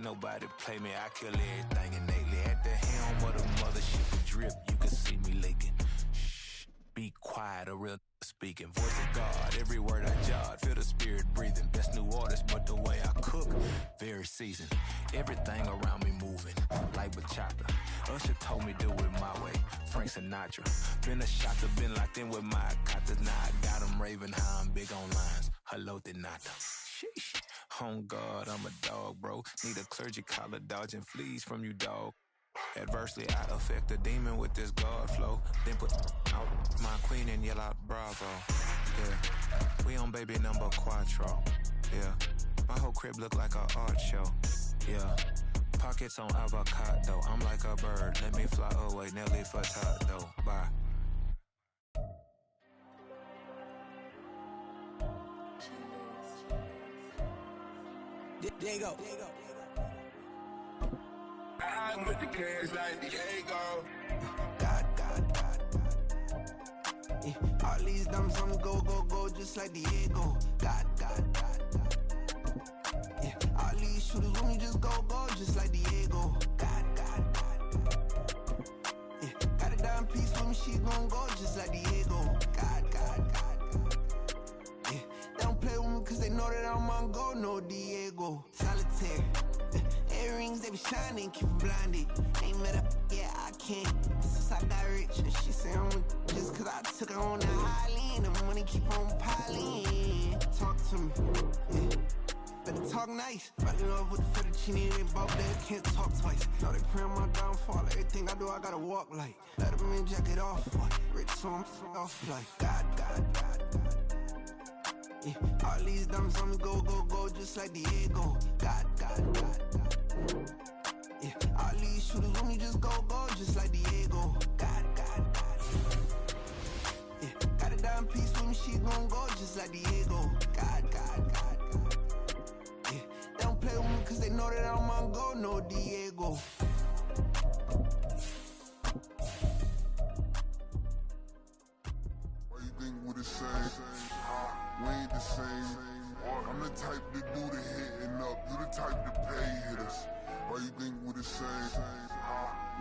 nobody play me. I kill everything innately. At the helm of the mothership drip, you can see me leaking. Shh, be quiet, a real speaking. Voice of God, every word I jot. Feel the spirit breathing. Best new artist, but the way I cook, very seasoned. Everything around me moving, like bachata. Usher told me do it my way. Frank Sinatra. Been a shotter, been locked in with my cotters. Now I got them raving how I'm big on lines. Hello, Denata. Sheesh. On God, I'm a dog, bro. Need a clergy collar, dodging fleas from you, dog. Adversely, I affect a demon with this God flow. Then put out my queen and yell out bravo. Yeah, we on baby number quattro. Yeah, my whole crib look like a art show. Yeah, pockets on avocado. I'm like a bird. Let me fly away, Nelly Furtado. Bye. Diego. I'm with the cash like Diego. God. Yeah, all these dumps, I'm go, just like Diego. God. Yeah, all these shooters with me just go, just like Diego. God. Yeah, got a dime piece with me, she gon' go just like Diego. God. Yeah, they don't play with me cause they know that I'm on go, no Diego. Solitaire. Earrings, they be shining, keep blinded. Ain't met up, yeah, I can't. Since I got rich, she say I'm just cause I took her on the island. The money keep on piling. Talk to me, yeah. Better talk nice. Fell in love with the fettuccine, they bought that, can't talk twice. Now they pray on my downfall, everything I do, I gotta walk like. Let them in, jacket off, boy. Rich, so I'm off like. God. Yeah, all these dumps on me go, just like Diego. God. Yeah, all these shooters with me just go, just like Diego. God. Yeah, got a dime piece with me, she gon' go just like Diego. God. Yeah, they don't play with me cause they know that I'm on go, no Diego. Why you think we the same? We ain't the same. I'm the type to do the hitting up. You the type to pay hitters. Why you think we the same?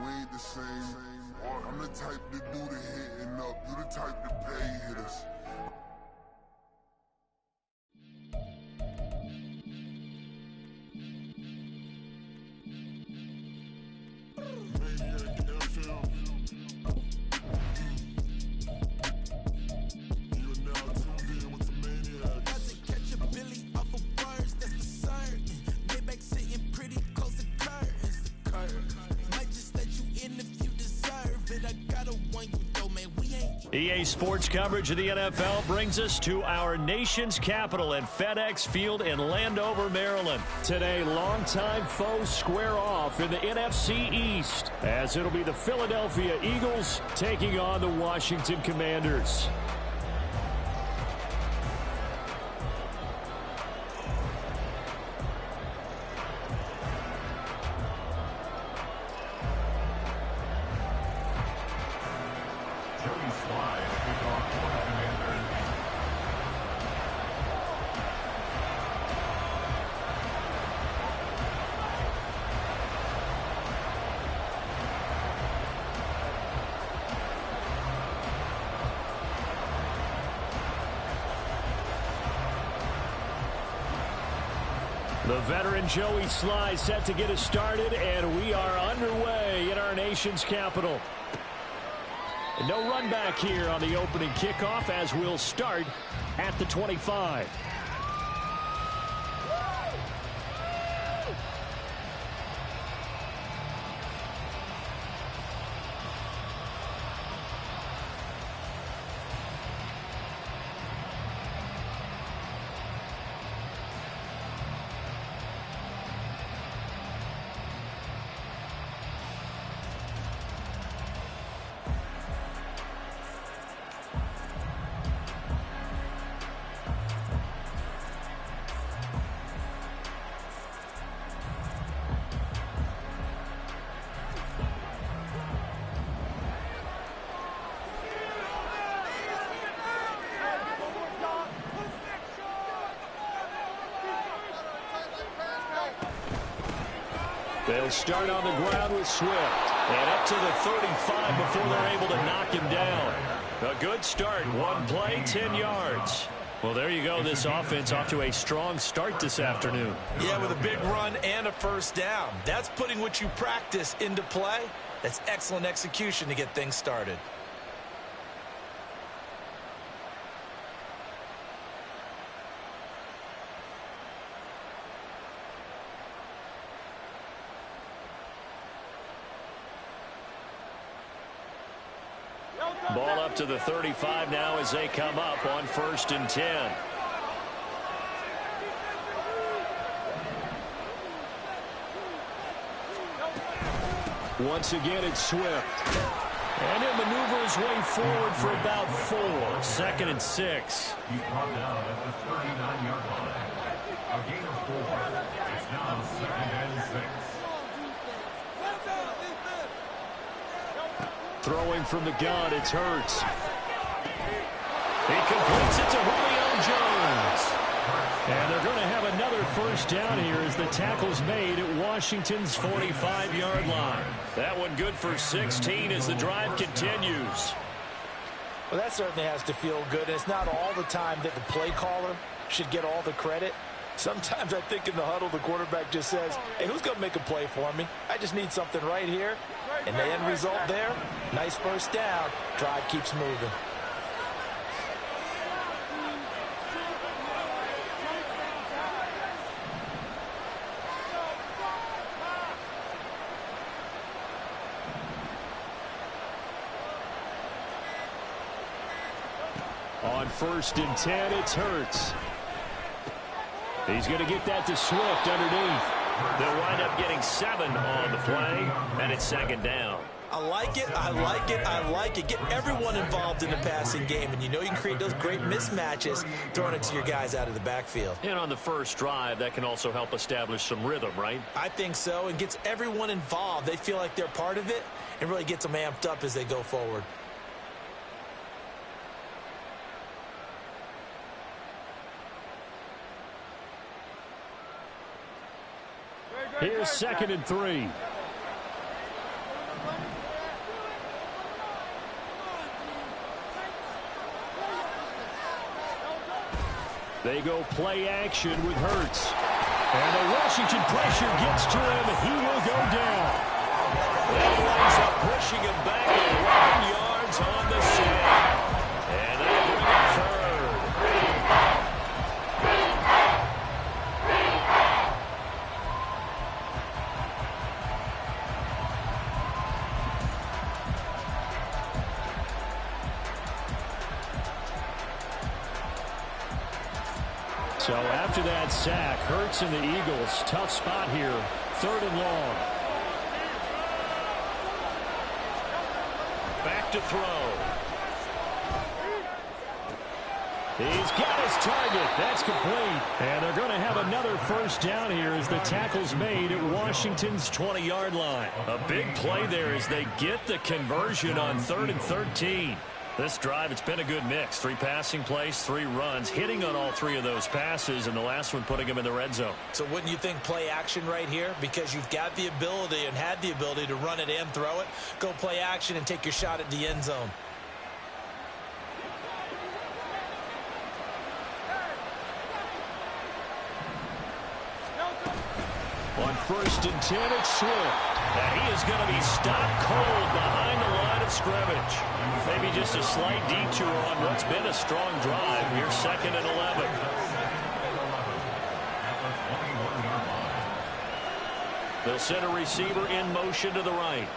We ain't the same. I'm the type to do the hitting up. You the type to pay hitters. EA Sports coverage of the NFL brings us to our nation's capital at FedEx Field in Landover, Maryland. Today, longtime foes square off in the NFC East, as it'll be the Philadelphia Eagles taking on the Washington Commanders. The veteran Joey Sly set to get us started, and we are underway in our nation's capital. No run back here on the opening kickoff as we'll start at the 25. They'll start on the ground with Swift. And up to the 35 before they're able to knock him down. A good start. One play, 10 yards. Well, there you go. This offense off to a strong start this afternoon. Yeah, with a big run and a first down. That's putting what you practice into play. That's excellent execution to get things started. Ball up to the 35 now as they come up on 1st and 10. Once again, it's Swift. And he'll maneuver his way forward for about 4. 2nd and 6. He's brought down at the 39-yard line. A gain of 4. It's now 2nd and 6. Throwing from the gun, it's Hurts. He completes it to Julio Jones. And they're going to have another first down here as the tackle's made at Washington's 45-yard line. That one good for 16 as the drive continues. Well, that certainly has to feel good. And it's not all the time that the play caller should get all the credit. Sometimes I think in the huddle, the quarterback just says, hey, who's going to make a play for me? I just need something right here. And the end result there, nice first down. Drive keeps moving. On 1st and 10, it's Hurts. He's going to get that to Swift underneath. They'll wind up getting 7 on the play, and it's 2nd down. I like it, I like it, I like it. Get everyone involved in the passing game, and you know you can create those great mismatches throwing it to your guys out of the backfield. And on the first drive, that can also help establish some rhythm, right? I think so, and gets everyone involved. They feel like they're part of it, and really gets them amped up as they go forward. Here's 2nd and 3. They go play action with Hurts. And the Washington pressure gets to him. He will go down. That winds up pushing him back 11 yards on the sack. And they bring it 3rd. So after that sack, Hurts and the Eagles, tough spot here, 3rd and long. Back to throw. He's got his target. That's complete. And they're going to have another first down here as the tackle's made at Washington's 20-yard line. A big play there as they get the conversion on 3rd and 13. This drive, it's been a good mix. 3 passing plays, 3 runs, hitting on all 3 of those passes, and the last one putting them in the red zone. So wouldn't you think play action right here? Because you've got the ability and had the ability to run it and throw it. Go play action and take your shot at the end zone. On 1st and 10, it's Swift. And he is going to be stopped cold behind the line of scrimmage. Maybe just a slight detour on what's been a strong drive. Here's 2nd and 11. They'll send a receiver in motion to the right.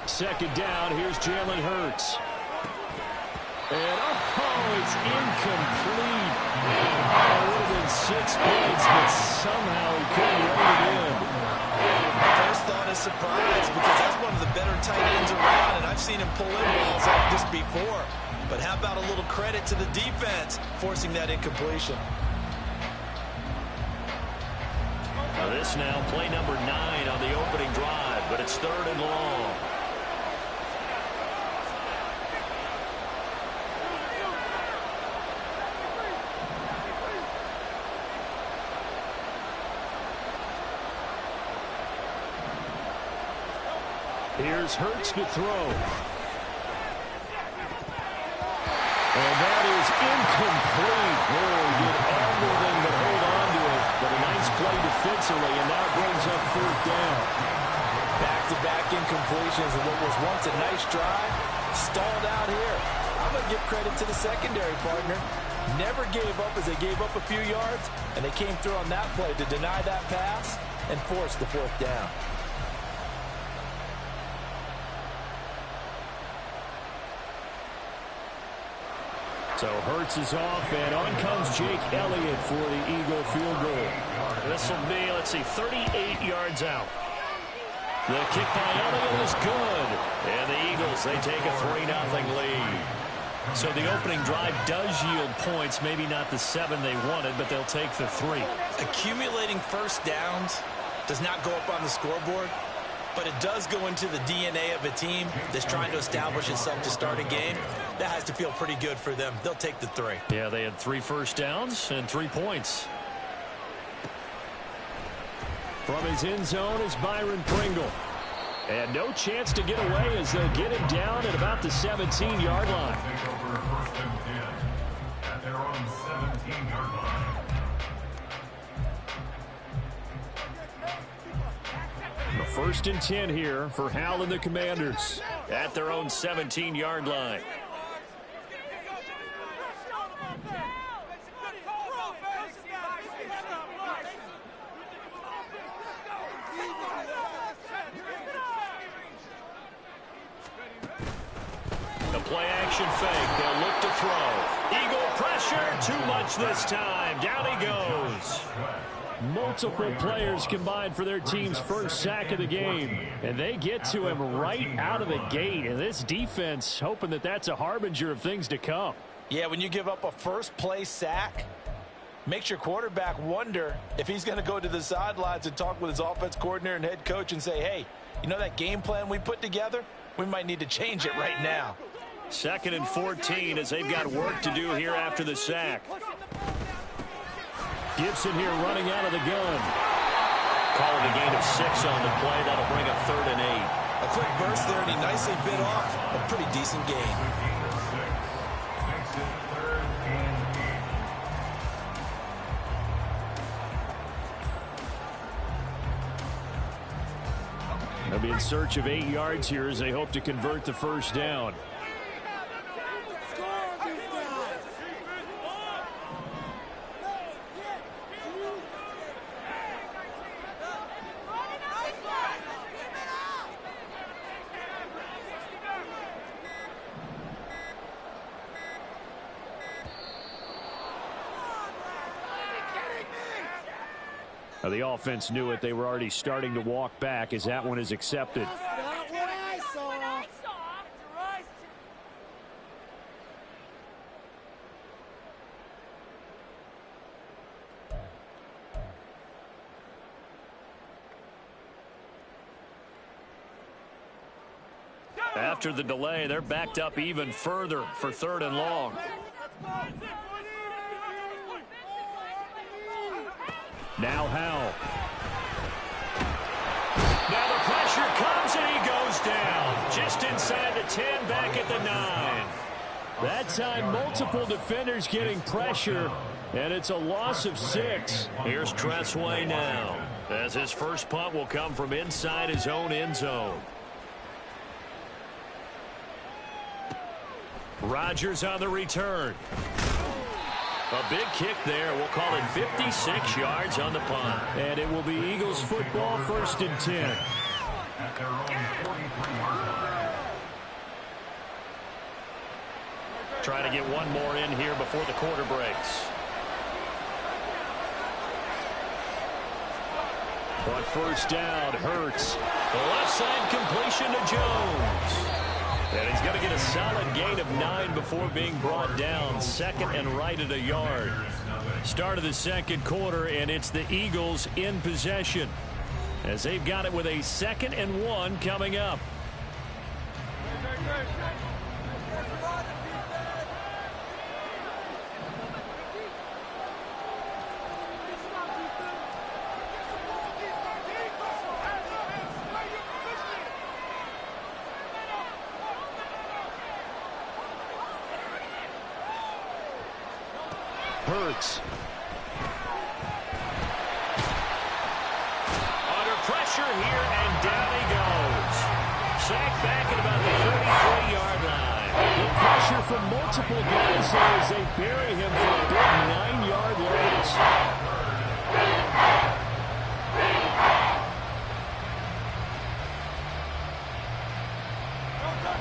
Second down, here's Jalen Hurts. And, oh, it's incomplete. It would have been 6 points, but somehow he couldn't run it in. First thought is surprise, because that's one of the better tight ends around, and I've seen him pull in balls like this before. But how about a little credit to the defense forcing that incompletion? Now this now play number 9 on the opening drive, but it's 3rd and long. Here's Hurts to throw. And that is incomplete. Oh, did everything but hold on to it. But a nice play defensively, and now brings up 4th down. Back-to-back incompletions of what was once a nice drive. Stalled out here. I'm going to give credit to the secondary partner. Never gave up as they gave up a few yards, and they came through on that play to deny that pass and force the 4th down. So Hurts is off, and on comes Jake Elliott for the Eagle field goal. This will be, 38 yards out. The kick by Elliott is good. And the Eagles, they take a 3-0 lead. So the opening drive does yield points, maybe not the 7 they wanted, but they'll take the 3. Accumulating first downs does not go up on the scoreboard, but it does go into the DNA of a team that's trying to establish itself to start a game. That has to feel pretty good for them. They'll take the 3. Yeah, they had 3 first downs and 3 points. From his end zone is Byron Pringle. And no chance to get away as they'll get him down at about the 17-yard line. Take over 1st and 10 at their own 17-yard line. The 1st and 10 here for Hal and the Commanders at their own 17-yard line. The play-action fake. They'll look to throw. Eagle pressure. Too much this time. Down he goes. Multiple players combined for their team's first sack of the game. And they get to him right out of the gate. And this defense hoping that that's a harbinger of things to come. Yeah, when you give up a first-play sack, makes your quarterback wonder if he's going to go to the sidelines and talk with his offense coordinator and head coach and say, hey, you know that game plan we put together? We might need to change it right now. 2nd and 14 as they've got work to do here after the sack. Gibson here running out of the gun. Call it a gain of 6 on the play. That'll bring up 3rd and 8. A quick burst there, and he nicely bit off a pretty decent gain. They'll be in search of 8 yards here as they hope to convert the 1st down. The offense knew it. They were already starting to walk back as that one is accepted. Not what I saw. After the delay, they're backed up even further for 3rd and long. Now Howell. Now the pressure comes and he goes down. Just inside the 10, back at the 9. That time multiple defenders getting pressure, and it's a loss of 6. Here's Tressway now, as his first punt will come from inside his own end zone. Rodgers on the return. A big kick there. We'll call it 56 yards on the punt. And it will be Eagles football, 1st and 10. At their own 43-yard line. Try to get one more in here before the quarter breaks. On 1st down, Hurts. The left side completion to Jones. And he's going to get a solid gain of 9 before being brought down. 2nd and right at a yard. Start of the 2nd quarter, and it's the Eagles in possession, as they've got it with a 2nd and 1 coming up. Hurts. Under pressure here, and down he goes. Sacked back at about the 33-yard line. The pressure from multiple guys as they bury him for a big 9-yard loss.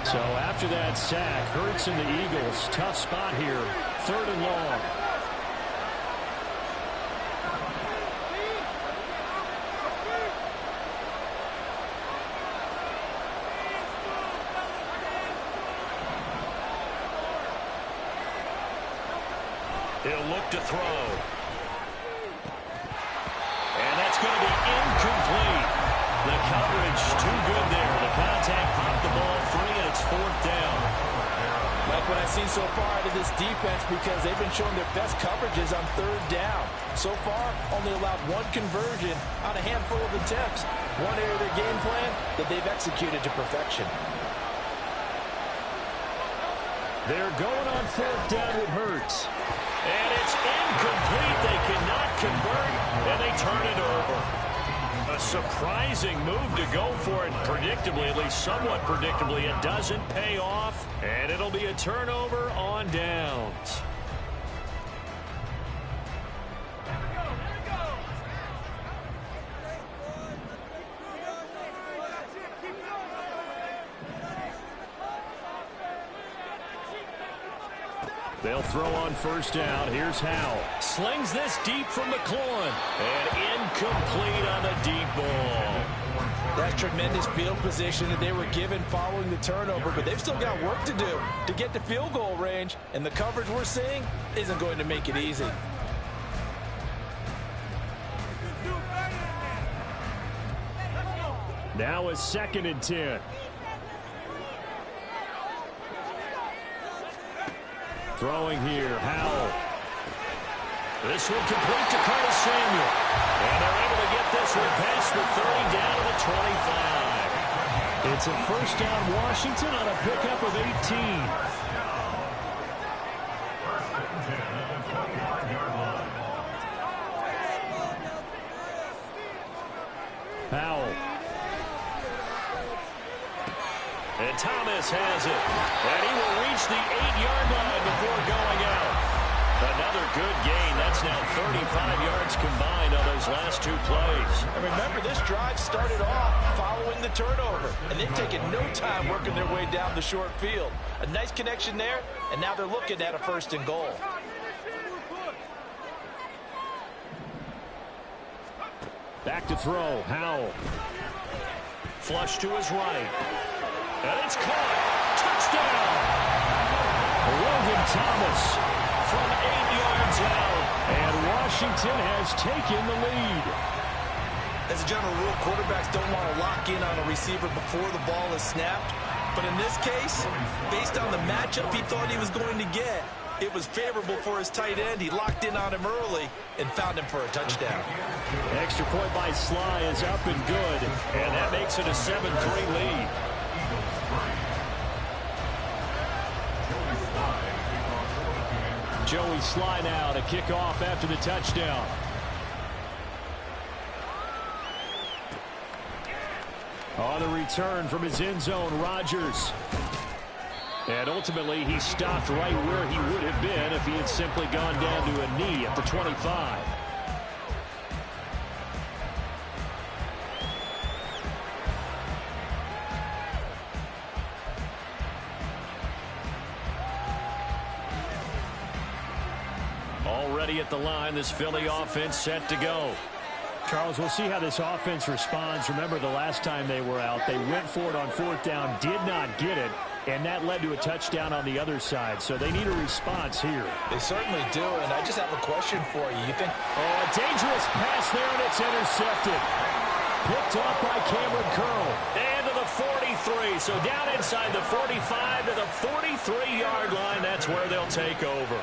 So after that sack, Hurts and the Eagles, tough spot here, 3rd and long. He'll look to throw. And that's going to be incomplete. The coverage too good there. The contact popped the ball free, and it's 4th down. Like what I've seen so far out of this defense, because they've been showing their best coverages on 3rd down. So far, only allowed 1 conversion on a handful of attempts. One area of their game plan that they've executed to perfection. They're going on 4th down with Hurts. And it's incomplete. They cannot convert, and they turn it over. A surprising move to go for it. Predictably, at least somewhat predictably, it doesn't pay off, and it'll be a turnover on downs. They'll throw on 1st down. Here's Howell. Slings this deep from McLaurin. And incomplete on the deep ball. That's tremendous field position that they were given following the turnover, but they've still got work to do to get to field goal range, and the coverage we're seeing isn't going to make it easy. Now a 2nd and 10. Throwing here, Howell. This one complete to Curtis Samuel. And they're able to get this one past the 30 down to the 25. It's a 1st down Washington on a pickup of 18. Howell. And Thomas has it. And he will reach the 8-yard line before going out. Another good gain. That's now 35 yards combined on those last 2 plays. And remember, this drive started off following the turnover, and they've taken no time working their way down the short field. A nice connection there, and now they're looking at a 1st and goal. Back to throw, Howell. Flush to his right. And it's caught. Touchdown! Logan Thomas from 8 yards out. And Washington has taken the lead. As a general rule, quarterbacks don't want to lock in on a receiver before the ball is snapped. But in this case, based on the matchup he thought he was going to get, it was favorable for his tight end. He locked in on him early and found him for a touchdown. Extra point by Sly is up and good. And that makes it a 7-3 lead. Joey Sly now to kick off after the touchdown. On the return from his end zone, Rodgers. And ultimately, he stopped right where he would have been if he had simply gone down to a knee at the 25. Already at the line, this Philly offense set to go. Charles, we'll see how this offense responds. Remember, the last time they were out, they went for it on 4th down, did not get it, and that led to a touchdown on the other side. So they need a response here. They certainly do, and I just have a question for you. You think, oh, a dangerous pass there, and it's intercepted. Picked off by Cameron Curl. And to the 43, three. So down inside the 45 to the 43-yard line. That's where they'll take over.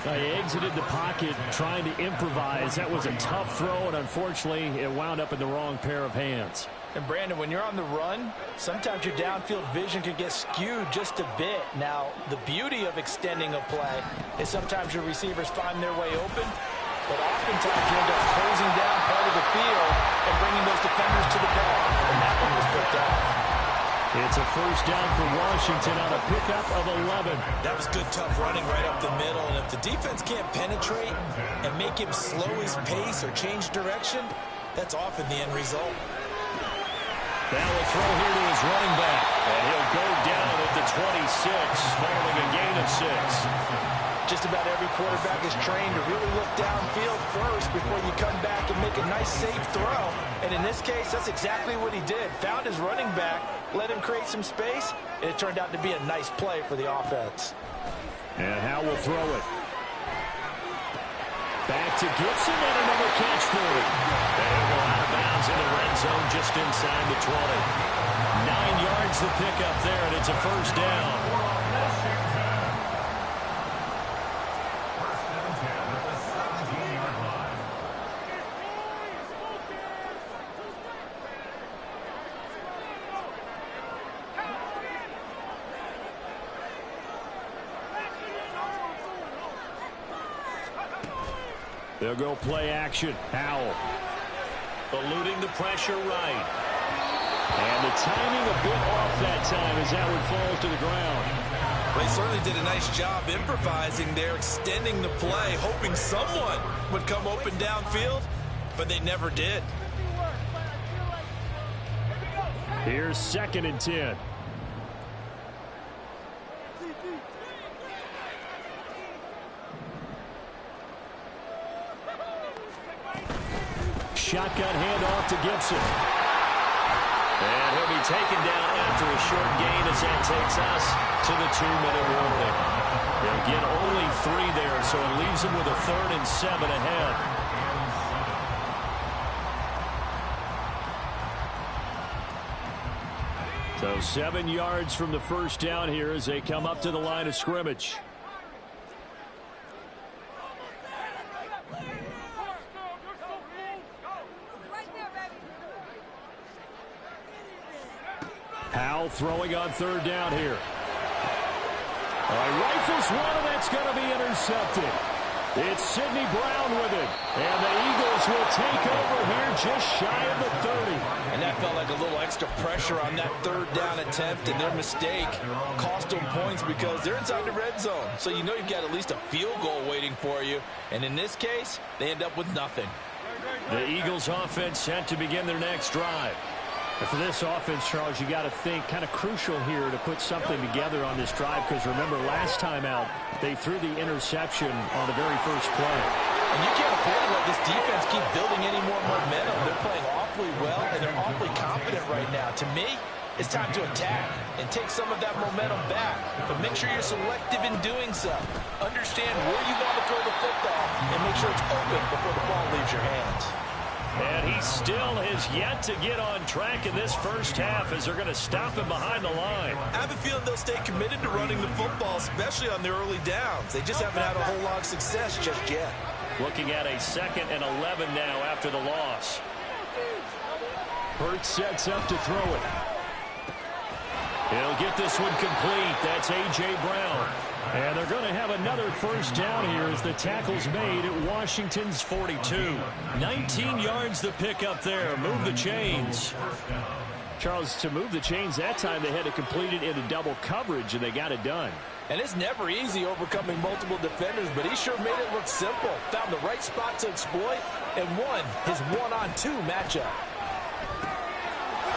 They exited the pocket trying to improvise. That was a tough throw, and unfortunately, it wound up in the wrong pair of hands. And Brandon, when you're on the run, sometimes your downfield vision can get skewed just a bit. Now, the beauty of extending a play is sometimes your receivers find their way open, but oftentimes you end up closing down part of the field and bringing those defenders to the ball. And that one was picked off. It's a first down for Washington on a pickup of 11. That was good, tough running right up the middle. And if the defense can't penetrate and make him slow his pace or change direction, that's often the end result. Now will throw here to his running back. And he'll go down at the 26, following a gain of 6. Just about every quarterback is trained to really look downfield first before you come back and make a nice, safe throw. And in this case, that's exactly what he did. Found his running back, let him create some space, and it turned out to be a nice play for the offense. And Howe will throw it. Back to Gibson, and another catch for him. And he'll go out of bounds in the red zone just inside the 20. 9 yards to pick up there, and it's a first down. They'll go play action. Howell eluding the pressure right. And the timing a bit off that time as Howard falls to the ground. They certainly did a nice job improvising there, extending the play, hoping someone would come open downfield, but they never did. Here's 2nd and 10. Shotgun handoff to Gibson. And he'll be taken down after a short gain as that takes us to the 2-minute warning. They'll get only 3 there, so it leaves them with a 3rd and 7 ahead. So 7 yards from the first down here as they come up to the line of scrimmage. Howell throwing on 3rd down here. Rifles one, and that's going to be intercepted. It's Sidney Brown with it. And the Eagles will take over here just shy of the 30. And that felt like a little extra pressure on that 3rd down attempt, and their mistake cost them points because they're inside the red zone. So you know you've got at least a field goal waiting for you. And in this case, they end up with nothing. The Eagles offense set to begin their next drive. And for this offense, Charles, you got to think kind of crucial here to put something together on this drive because remember last time out they threw the interception on the very first play. And you can't afford to let this defense keep building any more momentum. They're playing awfully well and they're awfully confident right now. To me, it's time to attack and take some of that momentum back. But make sure you're selective in doing so. Understand where you want to throw the football and make sure it's open before the ball leaves your hands. And he still has yet to get on track in this first half as they're going to stop him behind the line. I have a feeling they'll stay committed to running the football, especially on their early downs. They just haven't had a whole lot of success just yet. Looking at a 2nd and 11 now after the loss. Hurts sets up to throw it. He'll get this one complete. That's A.J. Brown. And they're going to have another first down here as the tackle's made at Washington's 42. 19 yards to pick up there. Move the chains. Charles, to move the chains that time, they had to complete it into double coverage, and they got it done. And it's never easy overcoming multiple defenders, but he sure made it look simple. Found the right spot to exploit and won his 1-on-2 matchup.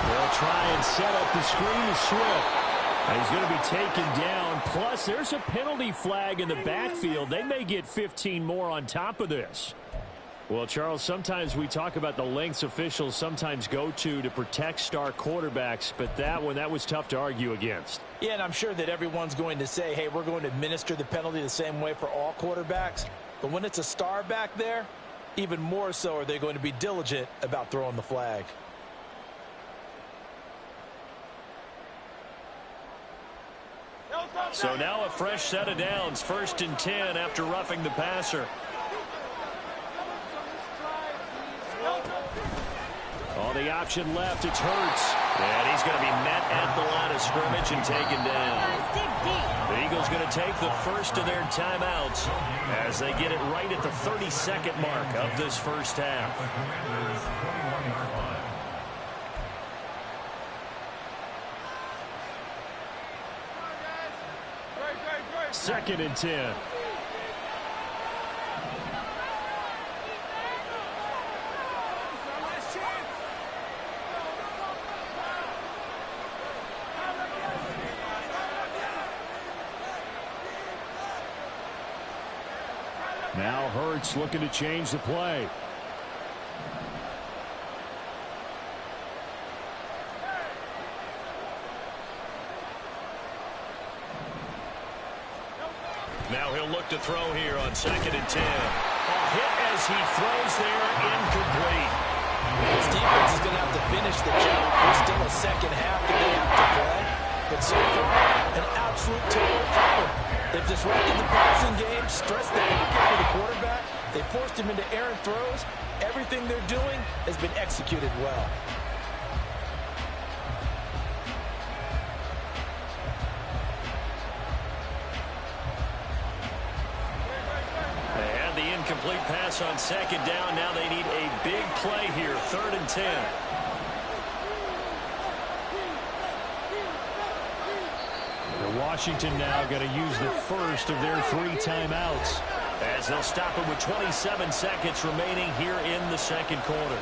They'll try and set up the screen to Swift. And he's going to be taken down. Plus, there's a penalty flag in the backfield. They may get 15 more on top of this. Well, Charles, sometimes we talk about the lengths officials sometimes go to protect star quarterbacks, but that was tough to argue against. Yeah, and I'm sure that everyone's going to say, hey, we're going to administer the penalty the same way for all quarterbacks. But when it's a star back there, even more so are they going to be diligent about throwing the flag. So now a fresh set of downs, 1st and 10 after roughing the passer. All the option left, it's Hurts. And he's going to be met at the line of scrimmage and taken down. The Eagles going to take the first of their timeouts as they get it right at the 32nd mark of this first half. 2nd and 10. Now Hurts looking to change the play. Now he'll look to throw here on 2nd and 10. A hit as he throws there, incomplete. This defense is going to have to finish the job. There's still a second half that they have to play. But so far, an absolute total effort. They've disrupted the passing game, stressed the pocket for the quarterback. They forced him into errant throws. Everything they're doing has been executed well. The incomplete pass on 2nd down. Now they need a big play here. 3rd and 10. Washington now going to use the first of their 3 timeouts as they'll stop it with 27 seconds remaining here in the 2nd quarter.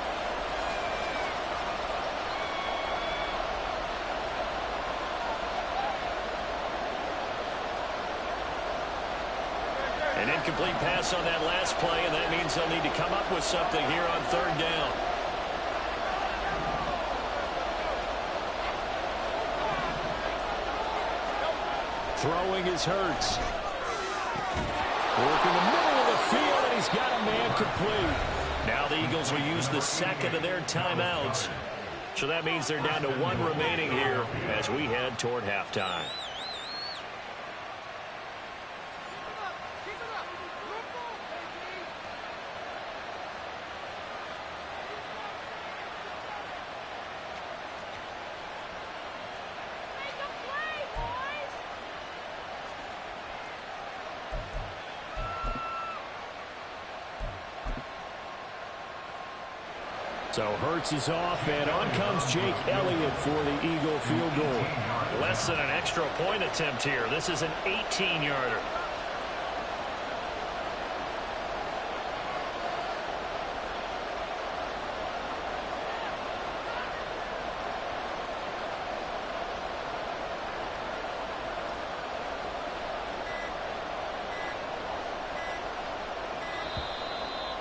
An incomplete pass on that last play, and that means they'll need to come up with something here on 3rd down. Throwing is Hurts. Working the middle of the field, and he's got a man complete. Now the Eagles will use the 2nd of their timeouts. So that means they're down to 1 remaining here as we head toward halftime. So Hurts is off, and on comes Jake Elliott for the Eagle field goal. Less than an extra point attempt here. This is an 18-yarder.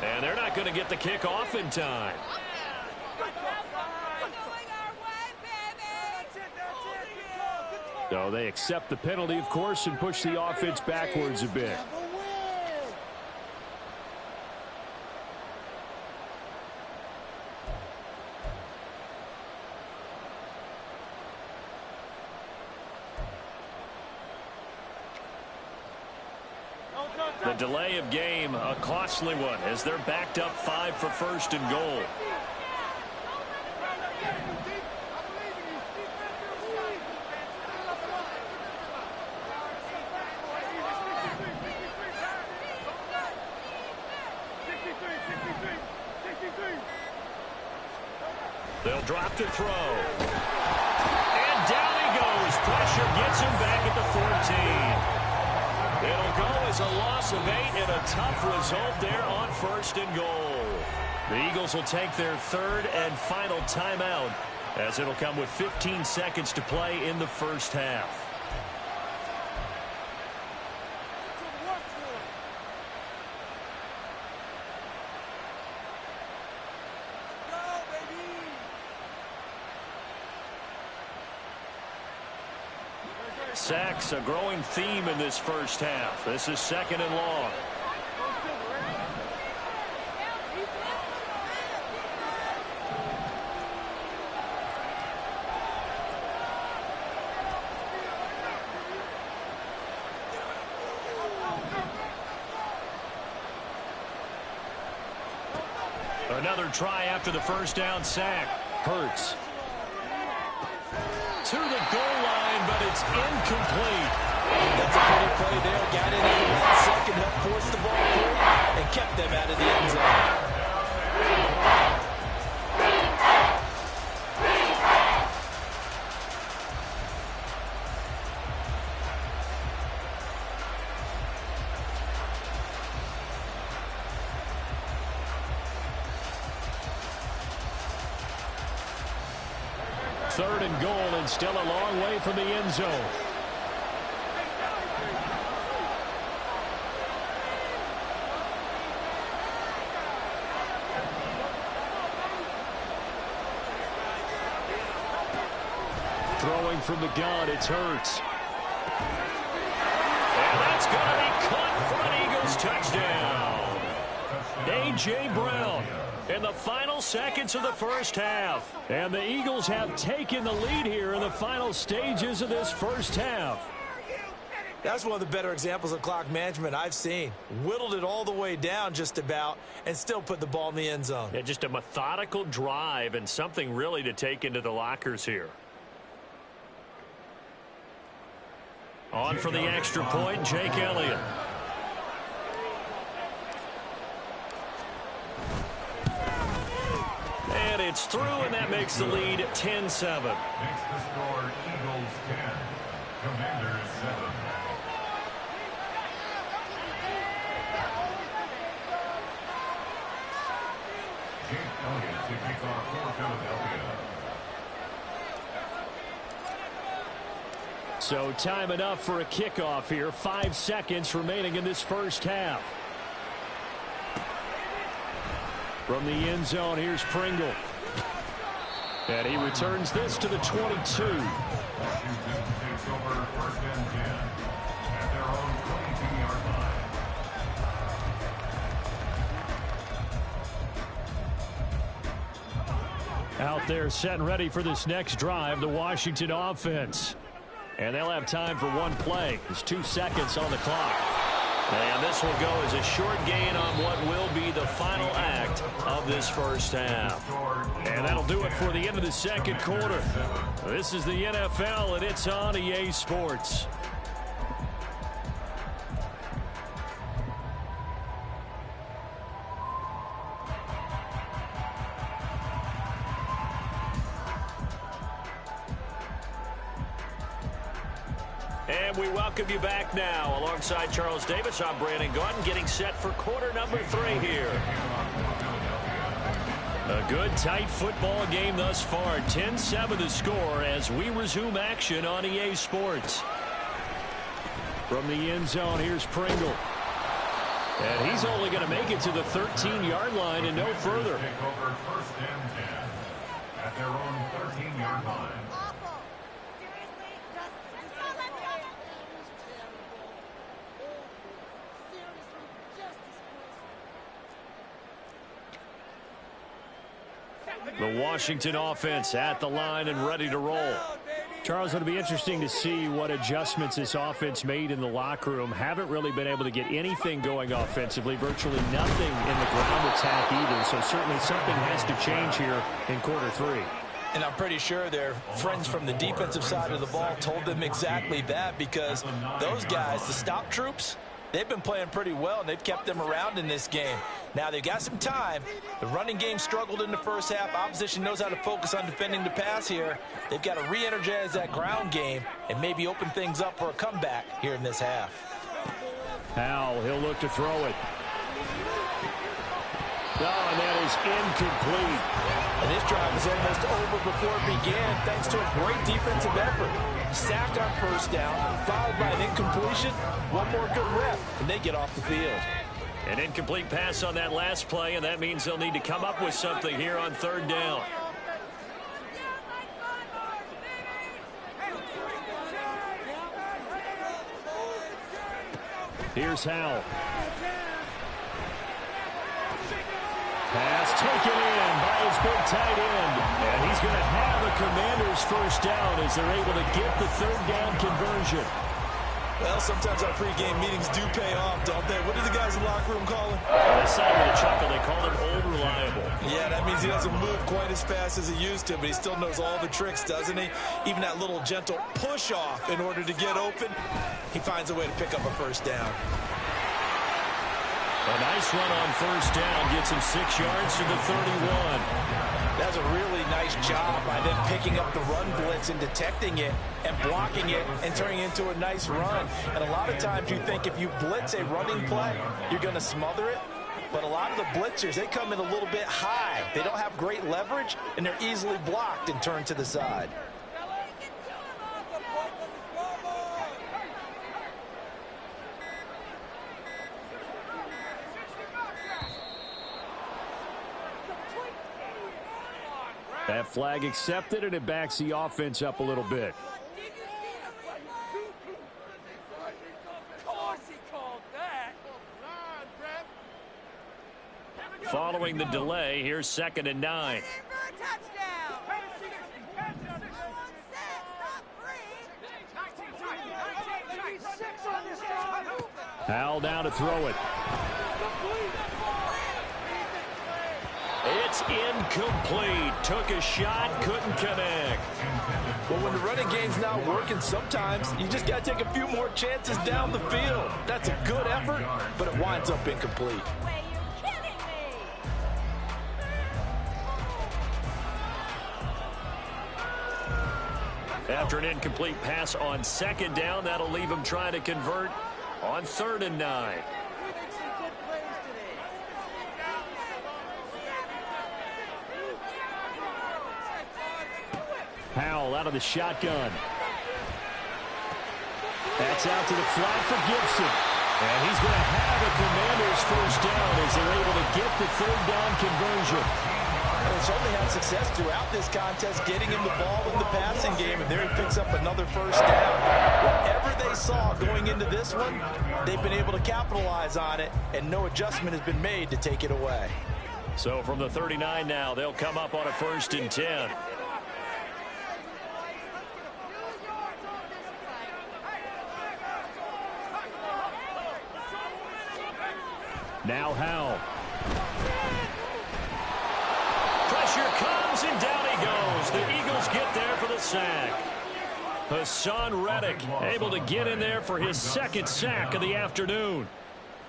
And they're not going to get the kick off in time. So they accept the penalty, of course, and push the offense backwards a bit. The delay of game, a costly one, as they're backed up 5 for 1st and goal. They'll drop to throw. And down he goes. Pressure gets him back at the 14. It'll go as a loss of 8 and a tough result there on 1st and goal. The Eagles will take their 3rd and final timeout as it'll come with 15 seconds to play in the first half. Sacks, a growing theme in this first half. This is 2nd and long. Another try after the first down sack. Hurts. To the goal line, but it's incomplete. That's a pretty play there. Got in at the last second, helped force the ball through, and kept them out of the end zone. Third and goal, and still a long way from the end zone. Throwing from the gun, it's Hurts. And that's going to be caught for an Eagles touchdown. A.J. Brown in the final seconds of the first half. And the Eagles have taken the lead here in the final stages of this first half. That's one of the better examples of clock management I've seen. Whittled it all the way down just about and still put the ball in the end zone. Yeah, just a methodical drive and something really to take into the lockers here. On for the extra point, Jake Elliott. And it's through, and that makes the lead 10-7. Makes the score Eagles 10, Commanders 7. Jake Elliott to kick off for Philadelphia. So time enough for a kickoff here. 5 seconds remaining in this first half. From the end zone, here's Pringle. And he returns this to the 22. Washington takes over first and 10 at their own 22-yard line. Out there set and ready for this next drive, the Washington offense. And they'll have time for one play. There's 2 seconds on the clock. And this will go as a short gain on what will be the final act of this first half. And that'll do it for the end of the second quarter. This is the NFL, and it's on EA Sports. And we welcome you back now. Alongside Charles Davis, I'm Brandon Gaudin, getting set for quarter number 3 here. A good, tight football game thus far. 10-7 the score as we resume action on EA Sports. From the end zone, here's Pringle. And he's only going to make it to the 13-yard line and no further. Take over first and 10 at their own 13-yard line. The Washington offense at the line and ready to roll. Charles, it'll be interesting to see what adjustments this offense made in the locker room. Haven't really been able to get anything going offensively, virtually nothing in the ground attack either. So certainly something has to change here in quarter 3. And I'm pretty sure their friends from the defensive side of the ball told them exactly that, because those guys, the stop troops, they've been playing pretty well, and they've kept them around in this game. Now, they've got some time. The running game struggled in the first half. Opposition knows how to focus on defending the pass here. They've got to re-energize that ground game and maybe open things up for a comeback here in this half. Howell, he'll look to throw it. Oh, and that is incomplete. And this drive is almost over before it began, thanks to a great defensive effort. Sack on first down, followed by an incompletion. One more good rep, and they get off the field. An incomplete pass on that last play, and that means they'll need to come up with something here on third down. Here's Howell. Pass taken in by his big tight end. And he's going to have a Commanders first down as they're able to get the third down conversion. Well, sometimes our pregame meetings do pay off, don't they? What do the guys in the locker room call him? They said with a chuckle, they called him old reliable. Yeah, that means he doesn't move quite as fast as he used to, but he still knows all the tricks, doesn't he? Even that little gentle push-off in order to get open, he finds a way to pick up a first down. A nice run on first down gets him 6 yards to the 31. That's a really nice job by them picking up the run blitz and detecting it and blocking it and turning it into a nice run. And a lot of times you think if you blitz a running play, you're going to smother it. But a lot of the blitzers, they come in a little bit high. They don't have great leverage, and they're easily blocked and turned to the side. That flag accepted, and it backs the offense up a little bit. Following the delay, here's 2nd and 9. Howell down to throw it. It's incomplete. Took a shot, couldn't connect. Well, when the running game's not working, sometimes you just got to take a few more chances down the field. That's a good effort, but it winds up incomplete. After an incomplete pass on 2nd down, that'll leave him trying to convert on 3rd and 9. Howell out of the shotgun. That's out to the flat for Gibson. And he's going to have a Commanders first down as they're able to get the 3rd down conversion. Well, they certainly had success throughout this contest, getting him the ball in the passing game, and there he picks up another first down. Whatever they saw going into this one, they've been able to capitalize on it, and no adjustment has been made to take it away. So from the 39 now, they'll come up on a 1st and 10. Now Howell. Pressure comes, and down he goes. The Eagles get there for the sack. Hassan Reddick able to get in there for his 2nd sack of the afternoon.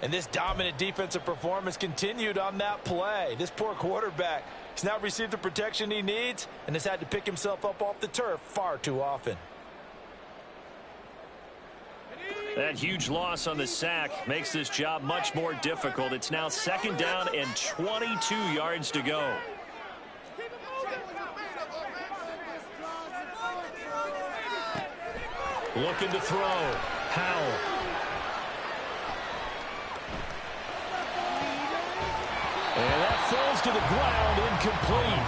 And this dominant defensive performance continued on that play. This poor quarterback has not received the protection he needs and has had to pick himself up off the turf far too often. That huge loss on the sack makes this job much more difficult. It's now 2nd down and 22 yards to go. Looking to throw. Howell. And that falls to the ground, incomplete.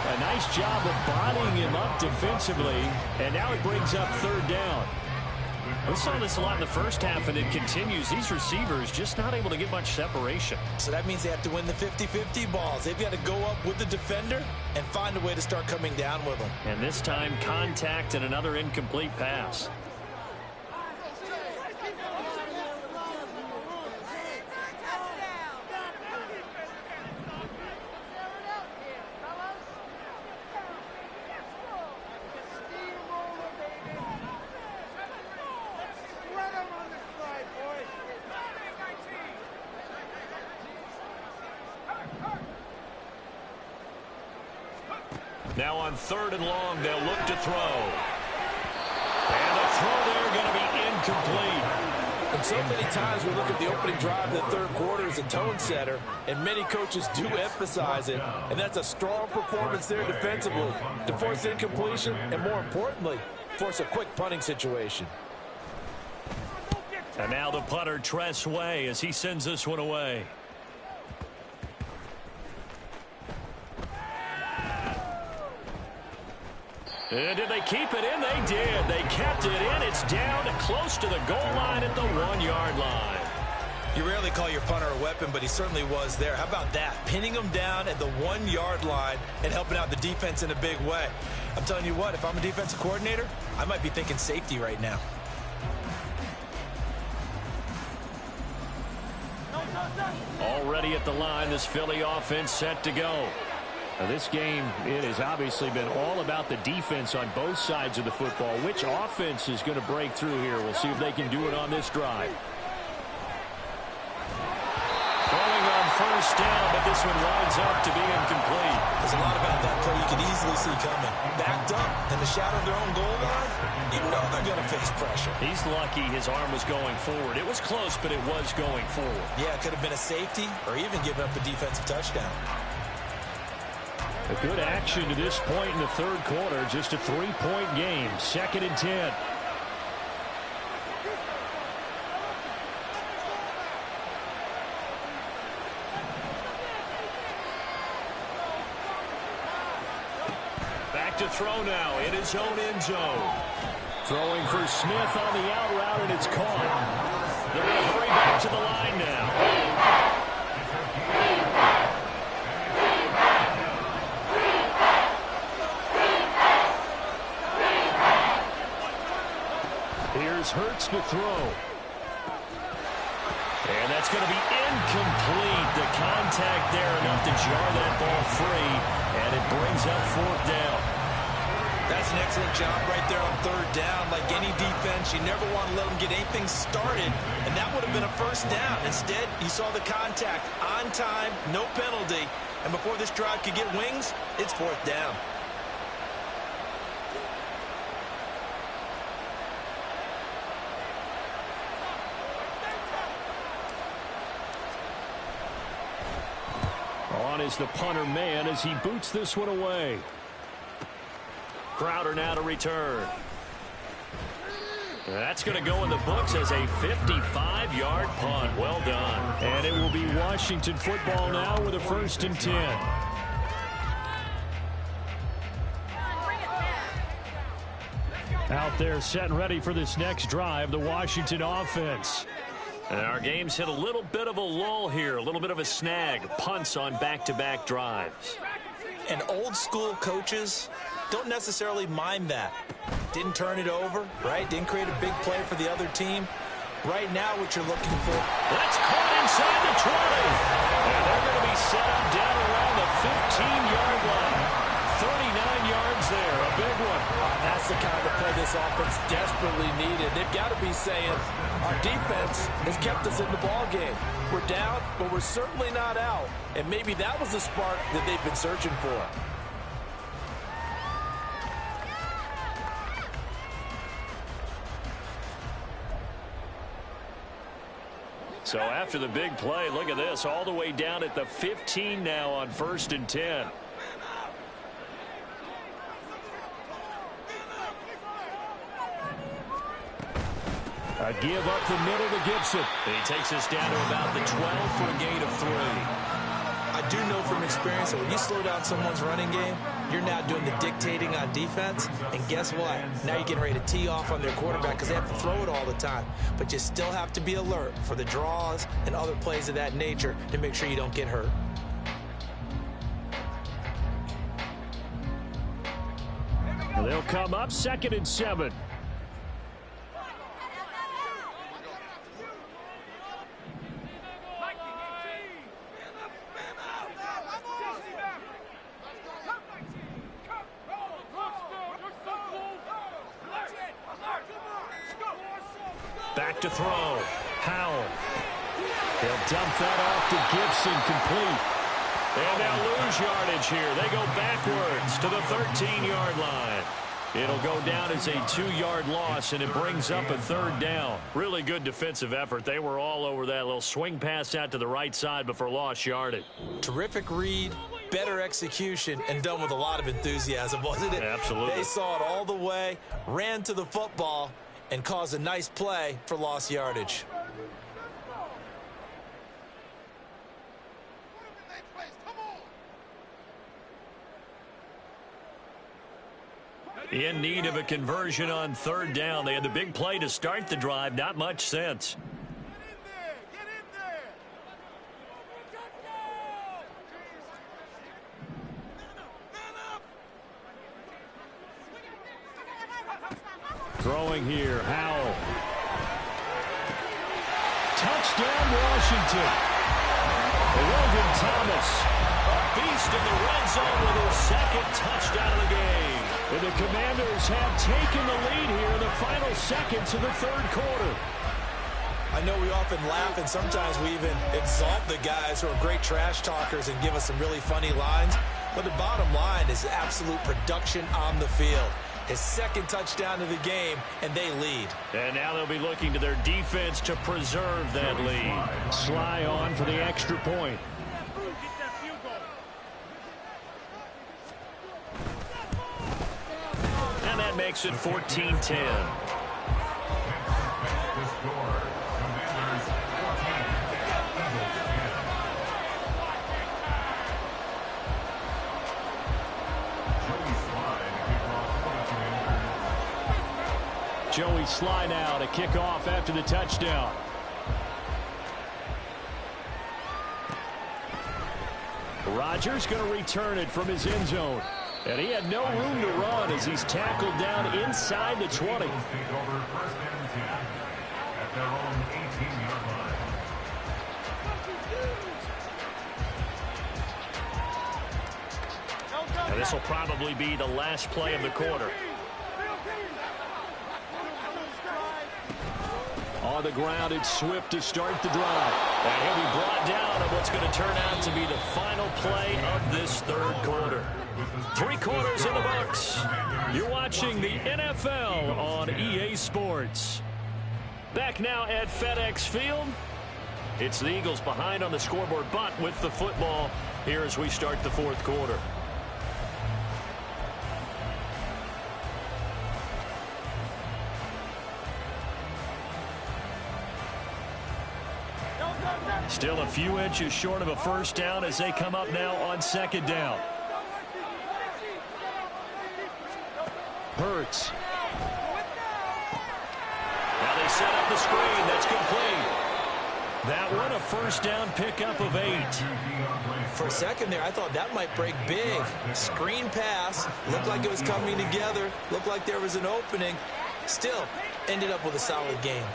A nice job of bodying him up defensively. And now it brings up 3rd down. We saw this a lot in the first half, and it continues. These receivers just not able to get much separation. So that means they have to win the 50-50 balls. They've got to go up with the defender and find a way to start coming down with them. And this time, contact and another incomplete pass. Now on 3rd and long, they'll look to throw. And the throw there going to be incomplete. And so many times we look at the opening drive of the 3rd quarter as a tone setter, and many coaches do emphasize it. And that's a strong performance there defensively to force incompletion and, more importantly, force a quick punting situation. And now the punter, Tress Way, as he sends this one away. And did they keep it in? They did. They kept it in. It's down close to the goal line at the 1-yard line. You rarely call your punter a weapon, but he certainly was there. How about that? Pinning him down at the 1-yard line and helping out the defense in a big way. I'm telling you what, if I'm a defensive coordinator, I might be thinking safety right now. Already at the line, this Philly offense set to go. Now this game, it has obviously been all about the defense on both sides of the football. Which offense is going to break through here? We'll see if they can do it on this drive. Throwing on first down, but this one winds up to be incomplete. There's a lot about that play you can easily see coming. Backed up in the shadow of their own goal line, you know they're going to face pressure. He's lucky his arm was going forward. It was close, but it was going forward. Yeah, it could have been a safety or even given up a defensive touchdown. A good action to this point in the third quarter. Just a 3-point game. 2nd and 10. Back to throw now in his own end zone. Throwing for Smith on the out route, and it's caught. They're going to hurry back to the line now. Here's Hurts to throw. And that's going to be incomplete. The contact there enough to jar that ball free, and it brings up 4th down. That's an excellent job right there on 3rd down. Like any defense, you never want to let them get anything started, and that would have been a 1st down. Instead, you saw the contact on time, no penalty, and before this drive could get wings, it's 4th down. On is the punter man as he boots this one away. Crowder now to return. That's going to go in the books as a 55-yard punt. Well done. And it will be Washington football now with a 1st and 10. Out there set and ready for this next drive, the Washington offense. And our game's hit a little bit of a lull here, a little bit of a snag. Punts on back-to-back drives. And old-school coaches don't necessarily mind that. Didn't turn it over, right? Didn't create a big play for the other team. Right now, what you're looking for. That's caught inside the 20. And they're going to be set up down around the 15-yard line. 39 yards there, a big one. That's the kind of play this offense desperately needed. They've got to be saying, our defense has kept us in the ball game. We're down, but we're certainly not out. And maybe that was the spark that they've been searching for. So after the big play, look at this, all the way down at the 15 now on 1st and 10. A give up the middle to Gibson. And he takes us down to about the 12 for a gain of 3. I do know from experience that when you slow down someone's running game, you're now doing the dictating on defense. And guess what? Now you're getting ready to tee off on their quarterback because they have to throw it all the time. But you still have to be alert for the draws and other plays of that nature to make sure you don't get hurt. They'll come up 2nd and 7. Back to throw. Howell. He'll dump that off to Gibson, complete. And they'll lose yardage here. They go backwards to the 13-yard line. It'll go down as a 2-yard loss, and it brings up a 3rd down. Really good defensive effort. They were all over that little swing pass out to the right side before lost yardage. Terrific read, better execution, and done with a lot of enthusiasm, wasn't it? Absolutely. They saw it all the way, ran to the football, and caused a nice play for lost yardage. In need of a conversion on 3rd down. They had the big play to start the drive. Not much sense. Throwing here, Howell. Touchdown, Washington. Logan Thomas, a beast in the red zone with his second touchdown of the game. And the Commanders have taken the lead here in the final seconds of the third quarter. I know we often laugh, and sometimes we even exalt the guys who are great trash talkers and give us some really funny lines. But the bottom line is absolute production on the field. His second touchdown of the game, and they lead. And now they'll be looking to their defense to preserve that lead. Sly on for the extra point. And that makes it 14-10. Joey Sly now to kick off after the touchdown. Rodgers going to return it from his end zone. And he had no room to run as he's tackled down inside the 20. And this will probably be the last play of the quarter. On the ground, it's Swift to start the drive. And he'll be brought down on what's going to turn out to be the final play of this third quarter. 3 quarters in the books. You're watching the NFL on EA Sports. Back now at FedEx Field. It's the Eagles behind on the scoreboard, but with the football here as we start the fourth quarter. Still a few inches short of a first down as they come up now on second down. Hurts. Now they set up the screen. That's complete. That one a first down pickup of 8. For a second there, I thought that might break big. Screen pass. Looked like it was coming together. Looked like there was an opening. Still ended up with a solid game.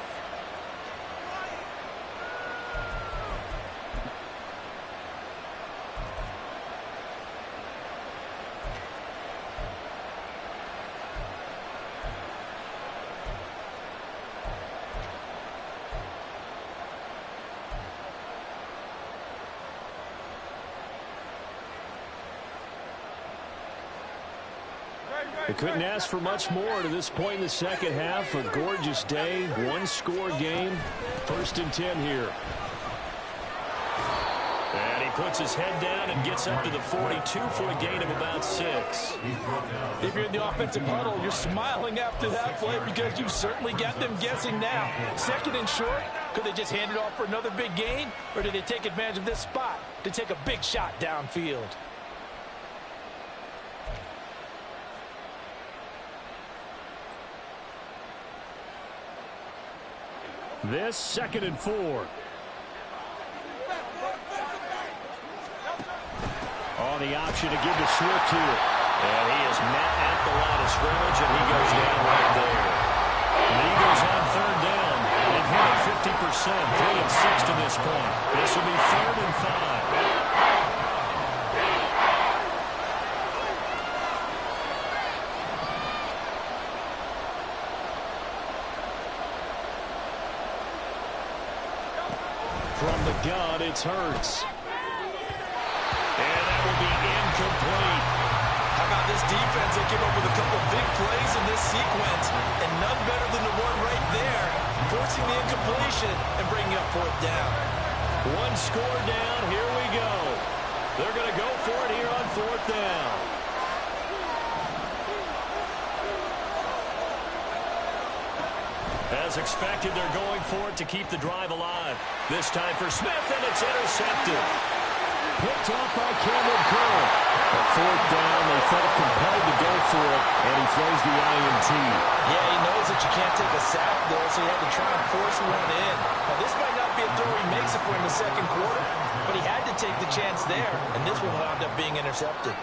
They couldn't ask for much more to this point in the second half. A gorgeous day, one-score game. 1st and 10 here. And he puts his head down and gets up to the 42 for a gain of about 6. If you're in the offensive huddle, you're smiling after that play because you've certainly got them guessing now. 2nd and short, could they just hand it off for another big gain? Or did they take advantage of this spot to take a big shot downfield? This 2nd and 4. On the option to give to Swift here. And he is met at the line of scrimmage, and he goes down right there. The Eagles on 3rd down. They've hit it 50%, 3 of 6 to this point. This will be 3rd and 5. From the gun, it's Hurts. And that will be incomplete. How about this defense? They came up with a couple big plays in this sequence, and none better than the one right there, forcing the incompletion and bringing up 4th down. One score down. Here we go. They're going to go for it here on 4th down. As expected, they're going for it to keep the drive alive. This time for Smith, and it's intercepted. Picked off by Cameron Curl. At 4th down, they felt compelled to go for it, and he throws the INT. Yeah, he knows that you can't take a sack there, so he had to try and force one in. Now, this might not be a throw he makes it for in the 2nd quarter, but he had to take the chance there, and this one wound up being intercepted.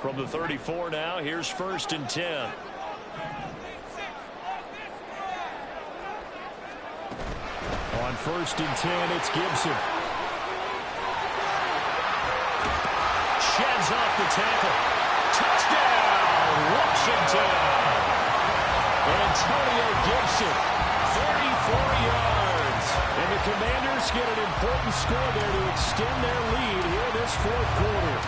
From the 34 now, here's 1st and 10. On 1st and 10, it's Gibson. Sheds off the tackle. Touchdown, Washington. Antonio Gibson, 34 yards. And the Commanders get an important score there to extend their lead here this 4th quarter.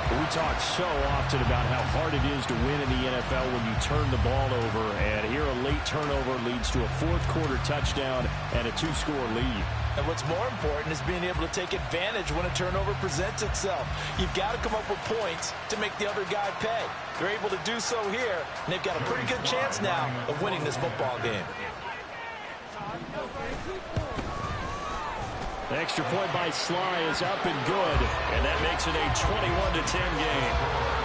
We talk so often about how hard it is to win in the NFL when you turn the ball over. And here a late turnover leads to a 4th quarter touchdown and a 2-score lead. And what's more important is being able to take advantage when a turnover presents itself. You've got to come up with points to make the other guy pay. They're able to do so here, and they've got a pretty good chance now of winning this football game. The extra point by Sly is up and good, and that makes it a 21-10 game.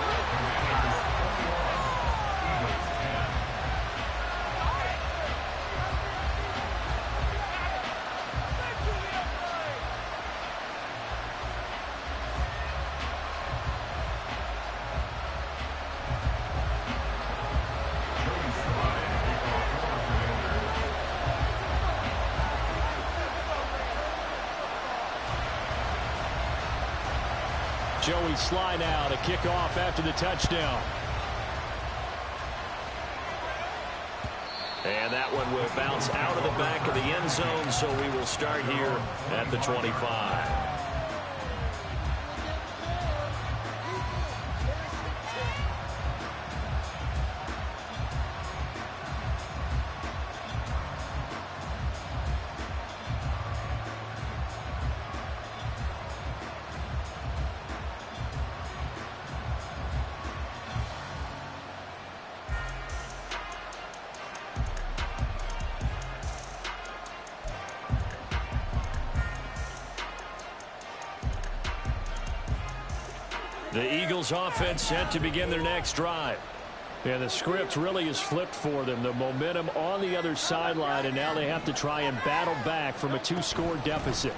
Joey Sly now to kick off after the touchdown. And that one will bounce out of the back of the end zone, so we will start here at the 25. The Eagles offense set to begin their next drive. And the script really is flipped for them. The momentum on the other sideline, and now they have to try and battle back from a 2-score deficit.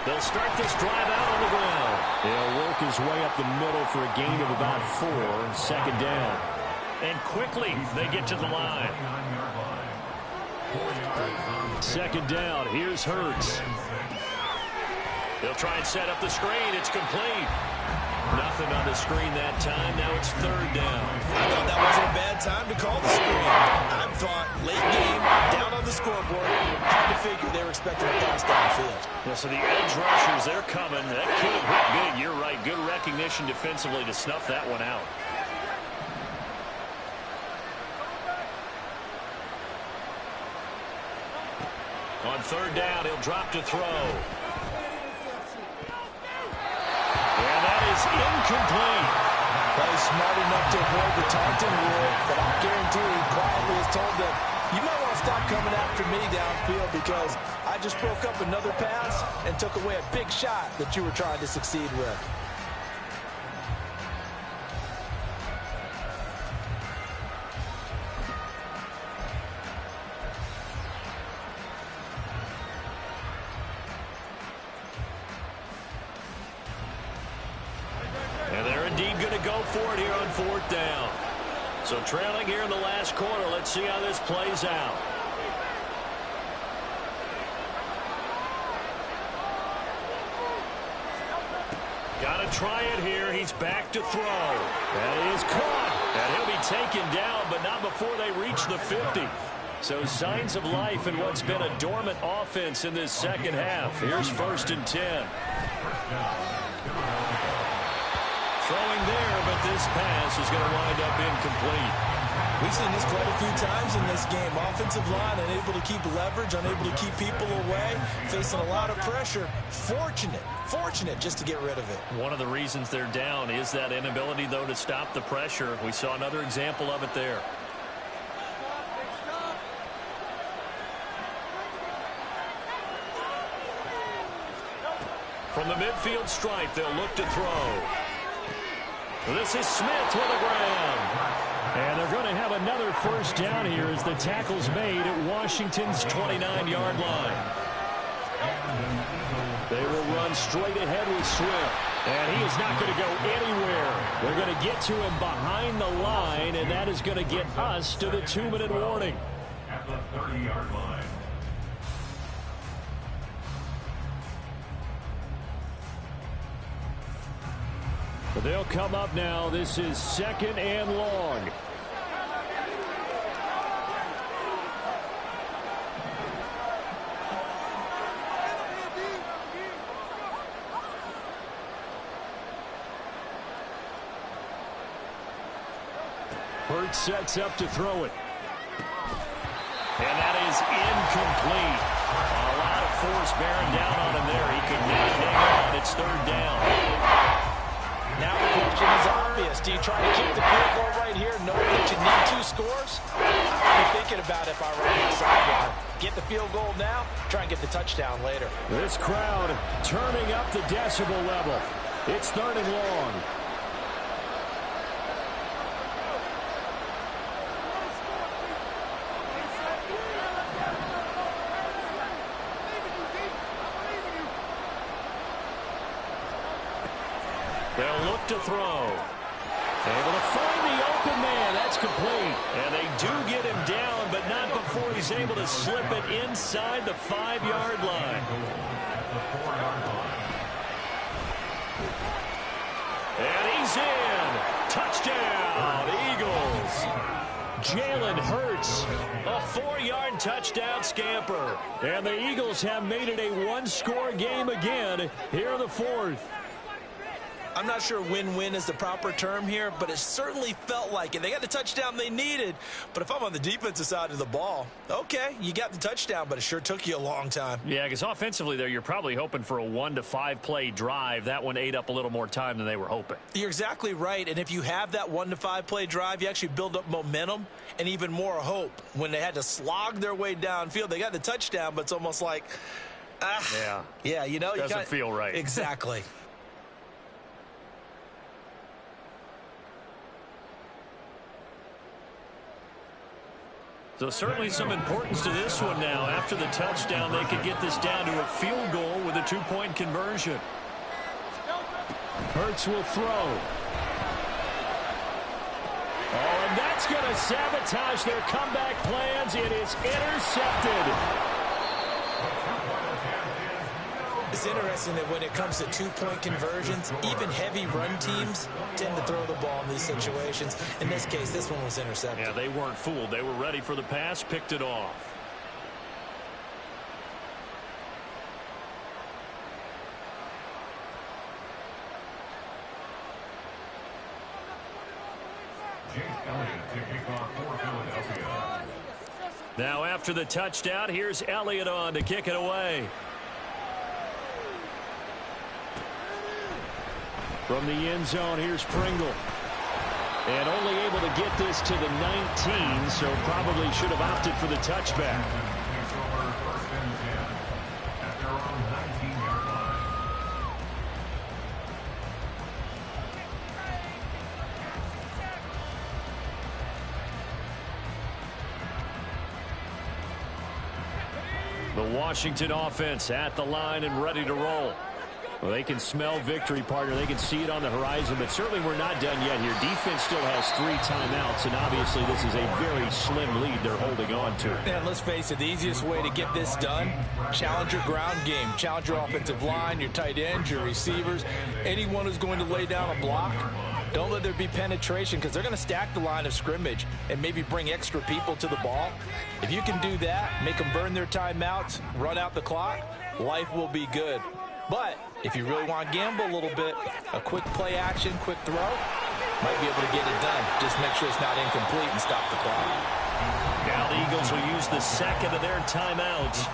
They'll start this drive out on the ground. They'll work his way up the middle for a gain of about 4, 2nd down. And quickly they get to the line. 2nd down, here's Hurts. They'll try and set up the screen. It's complete. Nothing on the screen that time. Now it's 3rd down. I thought that wasn't a bad time to call the screen. I thought late game, down on the scoreboard. Hard to figure they were expecting a pass downfield. Yeah, so the edge rushers, they're coming. That could have hit big. You're right. Good recognition defensively to snuff that one out. On 3rd down, he'll drop to throw. And that is incomplete. Well, he's smart enough to avoid the taunting rule, but I guarantee he quietly has told them, you might want to stop coming after me downfield because I just broke up another pass and took away a big shot that you were trying to succeed with. And they're indeed going to go for it here on 4th down. So trailing here in the last quarter. Let's see how this plays out. Got to try it here. He's back to throw. That is caught. And he'll be taken down, but not before they reach the 50. So signs of life in what's been a dormant offense in this 2nd half. Here's 1st and 10. Throwing there, but this pass is going to wind up incomplete. We've seen this quite a few times in this game. Offensive line unable to keep leverage, unable to keep people away, facing a lot of pressure. Fortunate just to get rid of it. One of the reasons they're down is that inability, though, to stop the pressure. We saw another example of it there. From the midfield stripe, they'll look to throw. This is Smith with the ground. And they're going to have another 1st down here as the tackle's made at Washington's 29-yard line. They will run straight ahead with Swift. And he is not going to go anywhere. They're going to get to him behind the line, and that is going to get us to the 2-minute warning. At the 30-yard line. They'll come up now. This is 2nd and long. Hurts sets up to throw it. And that is incomplete. A lot of force bearing down on him there. He could not hang on. It's 3rd down. Now the question is obvious. Do you try to kick the field goal right here knowing that you need 2 scores? I'd be thinking about it if I were on the sideline. Get the field goal now, try and get the touchdown later. This crowd turning up the decibel level. It's 3rd and long. They'll look to throw. Able to find the open man. That's complete. And they do get him down, but not before he's able to slip it inside the 5-yard line. And he's in. Touchdown, Eagles. Jalen Hurts, a 4-yard touchdown scamper. And the Eagles have made it a 1-score game again here in the 4th. I'm not sure win-win is the proper term here, but it certainly felt like it. They got the touchdown they needed, but if I'm on the defensive side of the ball, okay, you got the touchdown, but it sure took you a long time. Yeah, because offensively there, you're probably hoping for a 1 to 5 play drive. That one ate up a little more time than they were hoping. You're exactly right, and if you have that 1 to 5 play drive, you actually build up momentum and even more hope. When they had to slog their way downfield, they got the touchdown, but it's almost like, yeah, you know, doesn't feel right. Exactly. So certainly some importance to this one now. After the touchdown, they could get this down to a field goal with a 2-point conversion. Hurts will throw. Oh, and that's going to sabotage their comeback plans. It is intercepted. It's interesting that when it comes to 2-point conversions, even heavy run teams tend to throw the ball in these situations. In this case, this one was intercepted. Yeah, they weren't fooled. They were ready for the pass, picked it off. Now after the touchdown, here's Elliott on to kick it away. From the end zone, here's Pringle. And only able to get this to the 19, so probably should have opted for the touchback. The Washington offense at the line and ready to roll. Well, they can smell victory, partner. They can see it on the horizon, but certainly we're not done yet here. Defense still has 3 timeouts, and obviously this is a very slim lead they're holding on to. And let's face it, the easiest way to get this done, challenge your ground game. Challenge your offensive line, your tight ends, your receivers, anyone who's going to lay down a block. Don't let there be penetration because they're going to stack the line of scrimmage and maybe bring extra people to the ball. If you can do that, make them burn their timeouts, run out the clock, life will be good. But if you really want to gamble a little bit, a quick play action, quick throw, might be able to get it done. Just make sure it's not incomplete and stop the clock. Now the Eagles will use the second of their timeouts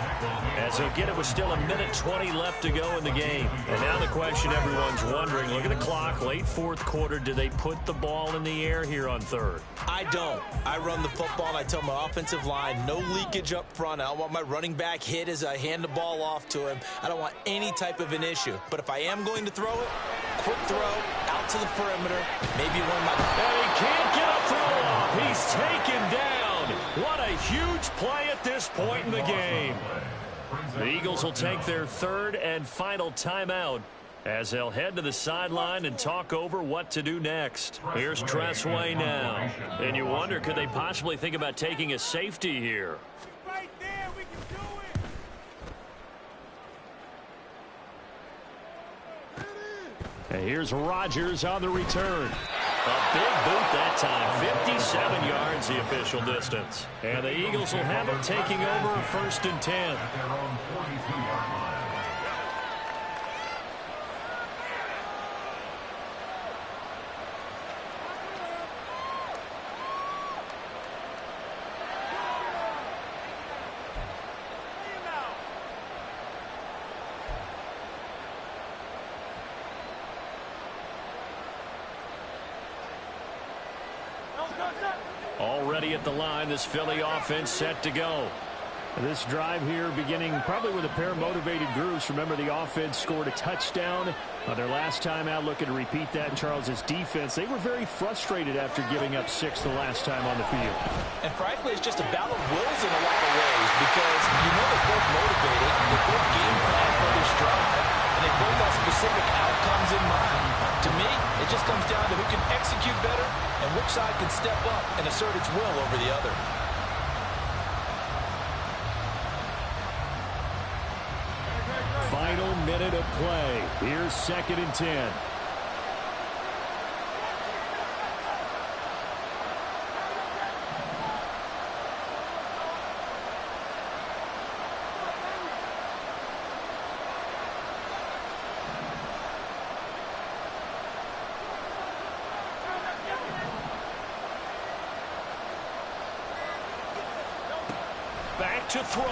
as they'll get it with still 1:20 left to go in the game. And now the question everyone's wondering, look at the clock, late 4th quarter, do they put the ball in the air here on 3rd? I don't. I run the football and I tell my offensive line, no leakage up front. I don't want my running back hit as I hand the ball off to him. I don't want any type of an issue. But if I am going to throw it, quick throw, out to the perimeter, maybe one of my... And he can't get a throw off. He's taken down. What a huge play at this point in the game. The Eagles will take their 3rd and final timeout as they'll head to the sideline and talk over what to do next. Here's Tressway now. And you wonder, could they possibly think about taking a safety here? Right there, we can do it. And here's Rodgers on the return. A big boot that time. 57 yards the official distance. And the Eagles will have it taking over 1st and 10. At their own 42-yard line. Already at the line, this Philly offense set to go. This drive here beginning probably with a pair of motivated groups. Remember, the offense scored a touchdown their last time out, looking to repeat that in Charles's defense. They were very frustrated after giving up 6 the last time on the field. And frankly, it's just a battle of wills in a lot of ways because you know they're both motivated, they both game plan for this drive, and they both have specific outcomes in mind. To me, it just comes down to who can execute better and which side can step up and assert its will over the other. Final minute of play. Here's 2nd and 10. Back to throw.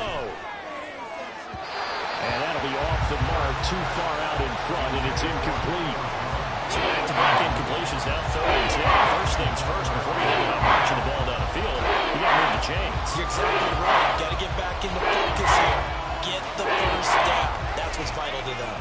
And that'll be off the mark, too far out in front, and it's incomplete. So back-to-back incompletions, now 3rd and 10. First things first, before you think about marching the ball down the field, you got to move the chains. You're exactly right. Got to get back into focus here. Get the first down. That's what's vital to them.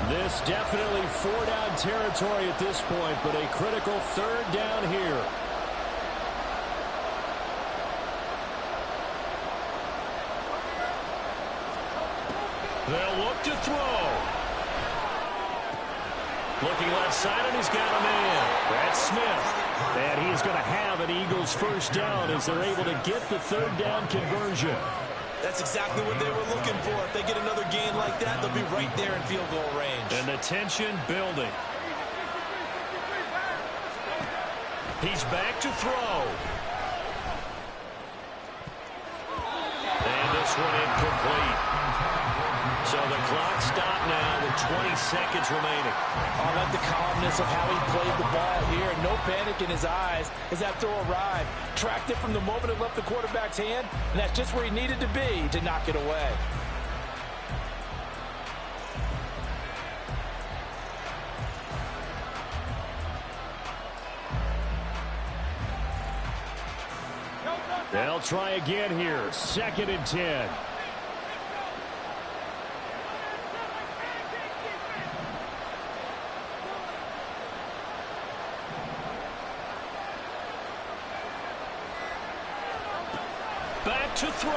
This definitely 4-down territory at this point, but a critical 3rd down here. They'll look to throw. Looking left side, and he's got a man. That's Smith. And he's going to have an Eagles 1st down as they're able to get the 3rd down conversion. That's exactly what they were looking for. If they get another gain like that, they'll be right there in field goal range. And the tension building. He's back to throw. And this one incomplete. So the clock stopped now with 20 seconds remaining. I like the calmness of how he played the ball here. No panic in his eyes as that throw arrived. Tracked it from the moment it left the quarterback's hand, and that's just where he needed to be to knock it away. They'll try again here. 2nd and 10. Back to throw.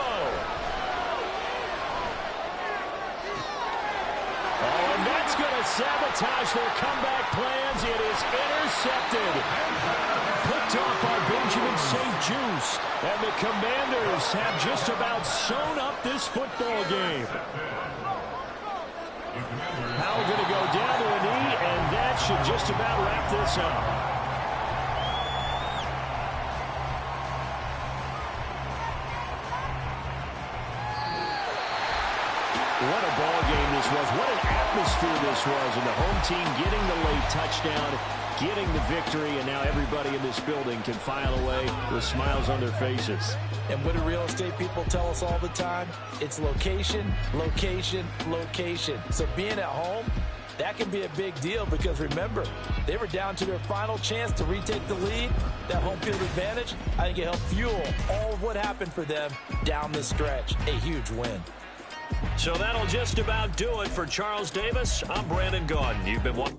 Oh, and that's going to sabotage their comeback plans. It is intercepted. Picked off by Benjamin St. Just. And the Commanders have just about sewn up this football game. Howell going to go down to a knee, and that should just about wrap this up. What a ball game this was. What an atmosphere this was. And the home team getting the late touchdown, getting the victory, and now everybody in this building can file away with smiles on their faces. And what do real estate people tell us all the time? It's location, location, location. So being at home, that can be a big deal because, remember, they were down to their final chance to retake the lead. That home field advantage, I think it helped fuel all of what happened for them down the stretch. A huge win. So that'll just about do it for Charles Davis. I'm Brandon Gaudin. You've been watching.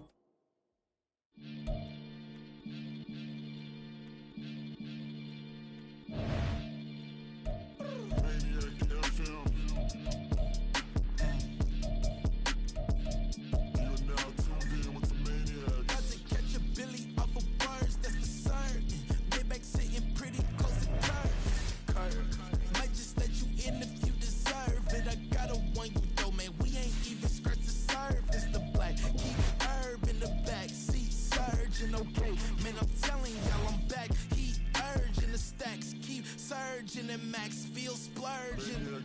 Virgin and Max feel splurging.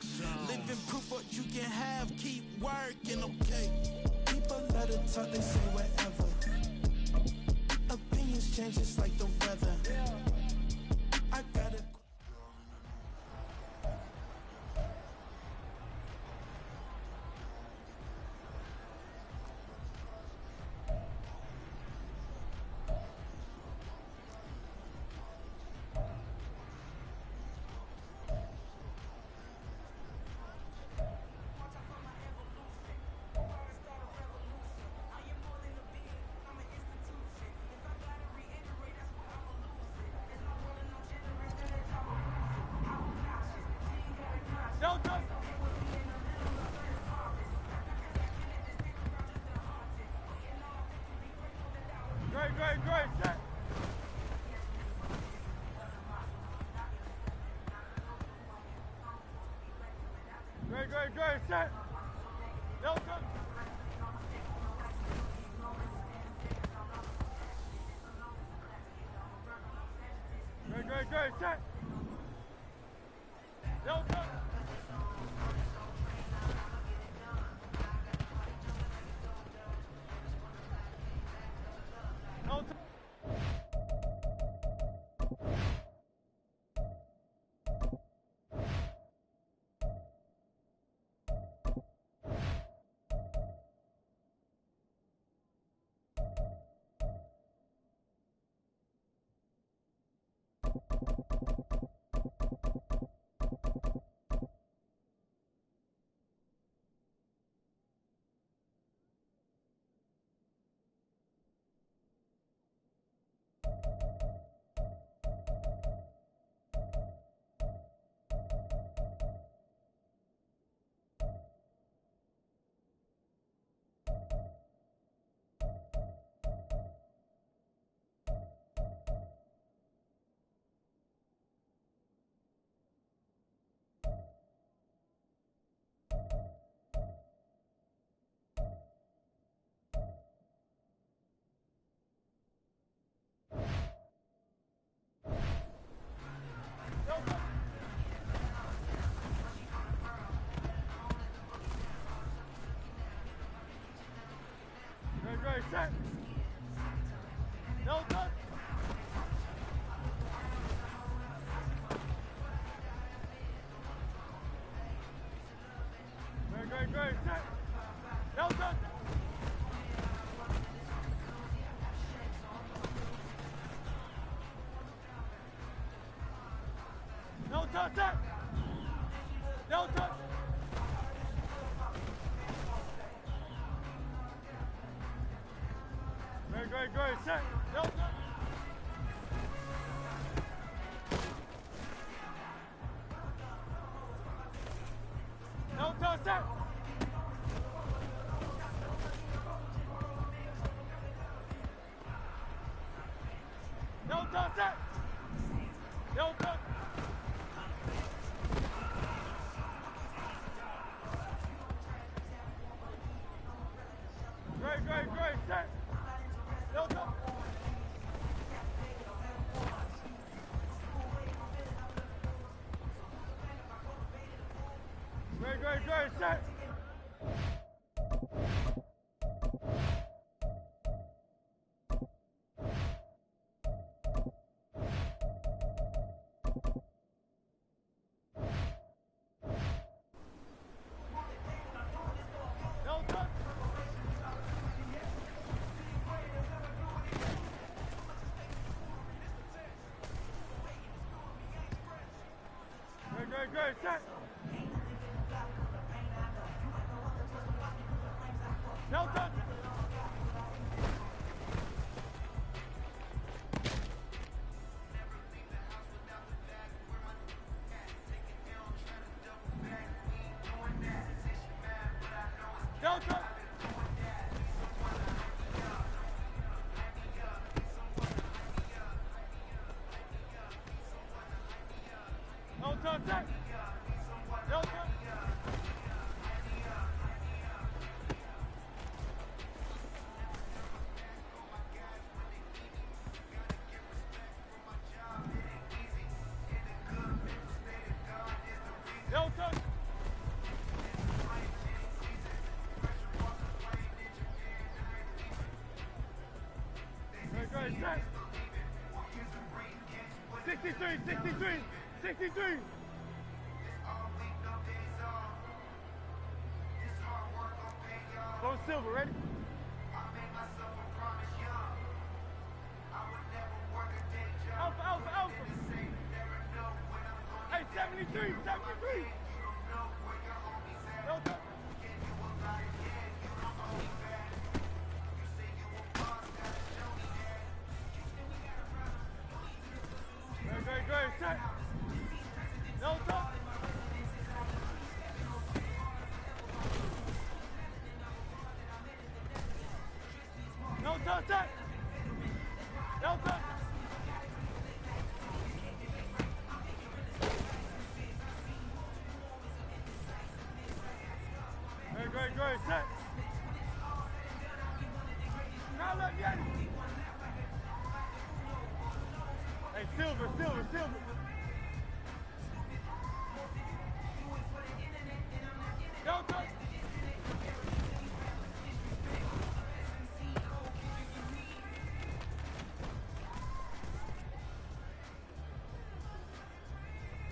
Living proof what you can have, keep working, okay? People let it talk, they say whatever. Opinions change just like the weather. I gotta. Set. No, go. Great, set. No, go. No, Great, set. No, go. Great, set. No, go. No touch, set. No touch. Great, set. No touch. No touch, set. No touch, set. No touch. Great, set. No touch. Great, set. No touch. Great, set. No touch. No touch. No touch, set. No touch. 63, 63, 63. Go silver, ready? Alpha, alpha, alpha. Hey, 73, 73. No, no. Great, set. No touch. No touch, set. No touch. Great, set. Now left, Yanni. Hey, silver. No touch.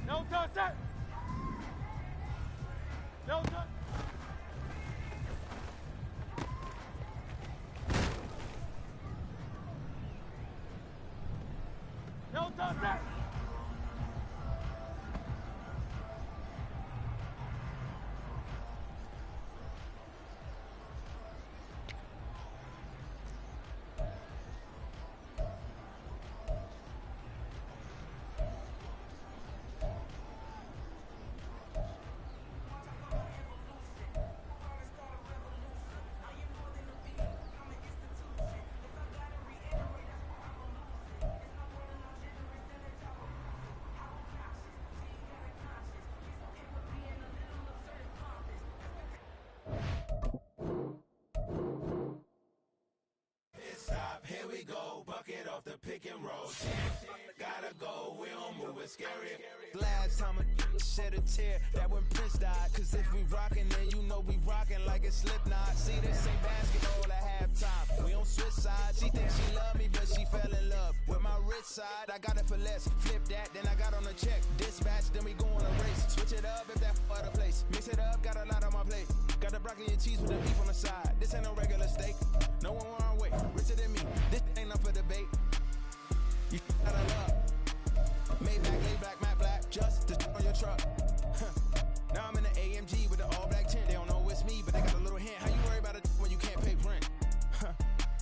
No touch, set. No touch. No touch, set. Here we go, bucket off the pick and roll. Gotta go, we don't move, it's scary. Last time a shed a tear, that when Prince died. Cause if we rockin', then you know we rockin' like it's Slipknot. See, this ain't basketball at halftime. We on switch sides. She thinks she love me, but she fell in love with my rich side. I got it for less. Flip that, then I got on a check. Dispatch, then we go on a race. Switch it up if that other place. Mix it up, got a lot on my plate. Got the broccoli and cheese with the beef on the side. This ain't no regular steak. No one wrong way. Richer than me. This ain't up for debate. You out of luck. Maybach, lay black, matte black, just to on your truck. Now I'm in the AMG with the all black tint. They don't know it's me, but they got a little hint. How you worry about it when you can't pay rent?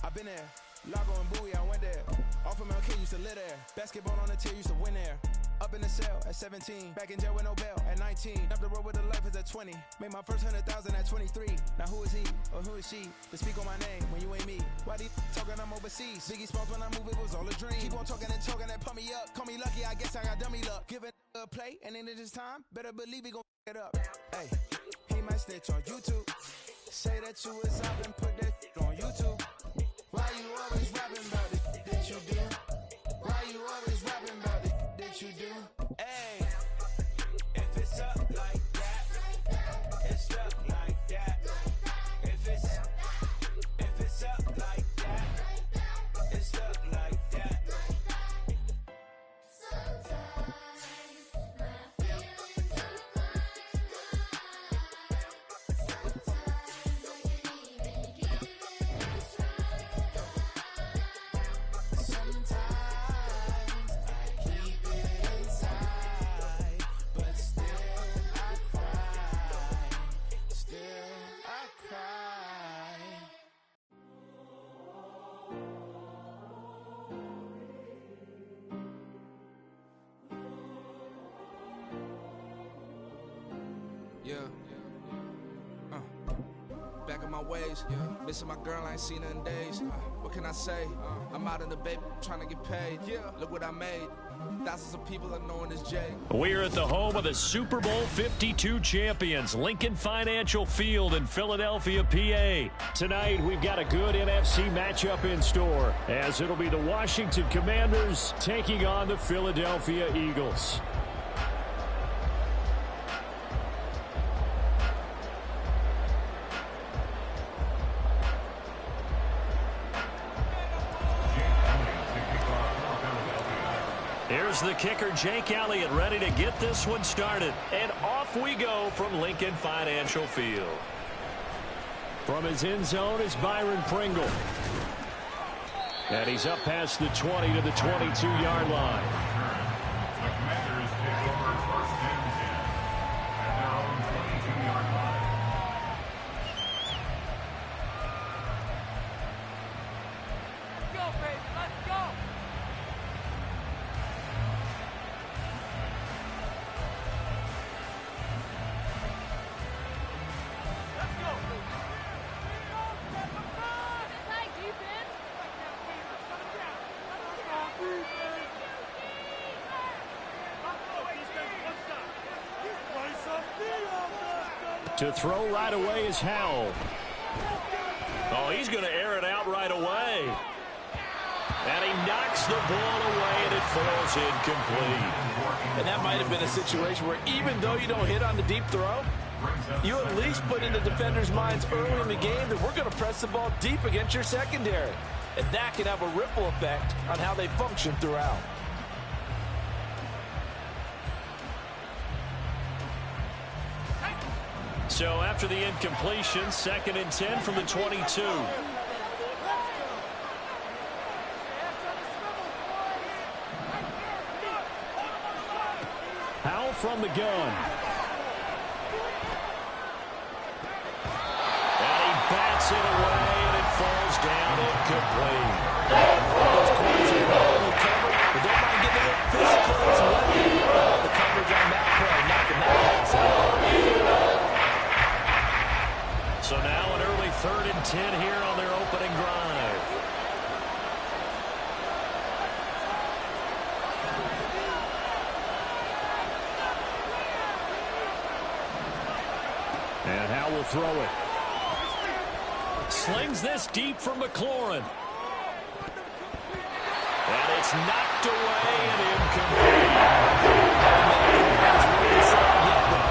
I've been there. Lago and Bowie, I went there. Off of MLK, used to live there. Basketball on the tier, used to win there. Up in the cell at 17. Back in jail with no bail at 19. Up the road with the life is at 20. Made my first 100,000 at 23. Now who is he or who is she to speak on my name when you ain't me? Why they talking I'm overseas? Biggie Smalls when I move, it was all a dream. Keep on talking and pump me up. Call me lucky, I guess I got dummy luck. Give it a play and then it's time. Better believe he gon' it up. Hey, he might snitch on YouTube. Say that you was up and put that on YouTube. Why you always rapping about it? Did you do? Why you always rapping about it? Did you do? Hey, if it's up like that, it's up like that. If it's up like that, it's up like that. Sometimes my feelings are sometimes I can't even give it a try. Sometimes I keep it inside, but still I cry. Still I cry. Yeah. Back in my ways. Missing my girl, I ain't seen her in days. What can I say? I'm out in the baby trying to get paid. Look what I made. Thousands of people are knowing as Jay. We're at the home of the Super Bowl 52 champions, Lincoln Financial Field in Philadelphia, PA. Tonight, we've got a good NFC matchup in store, as it'll be the Washington Commanders taking on the Philadelphia Eagles. Here's Here's the kicker, Jake Elliott, ready to get this one started. And off we go from Lincoln Financial Field. From his end zone is Byron Pringle. And he's up past the 20 to the 22-yard line. The Commanders take over first and 10 at their own 22-yard line. Let's go, baby. Let's go. Let's go. Tight defense. To throw right away is Howell. Oh, he's going to air it out right away. And he knocks the ball away, and it falls incomplete. And that might have been a situation where even though you don't hit on the deep throw, you at least put in the defender's minds early in the game that we're going to press the ball deep against your secondary. And that can have a ripple effect on how they function throughout. So after the incompletion, 2nd and 10 from the 22. Howell from the gun. And he bats it away, and it falls down incomplete. Those corners are going to cover, but don't mind getting a little physical as well. The coverage on that play, knocking that pass out. So now an early 3rd and 10 here on their opening drive. And Howell will throw it. Slings this deep for McLaurin. And it's knocked away and incomplete.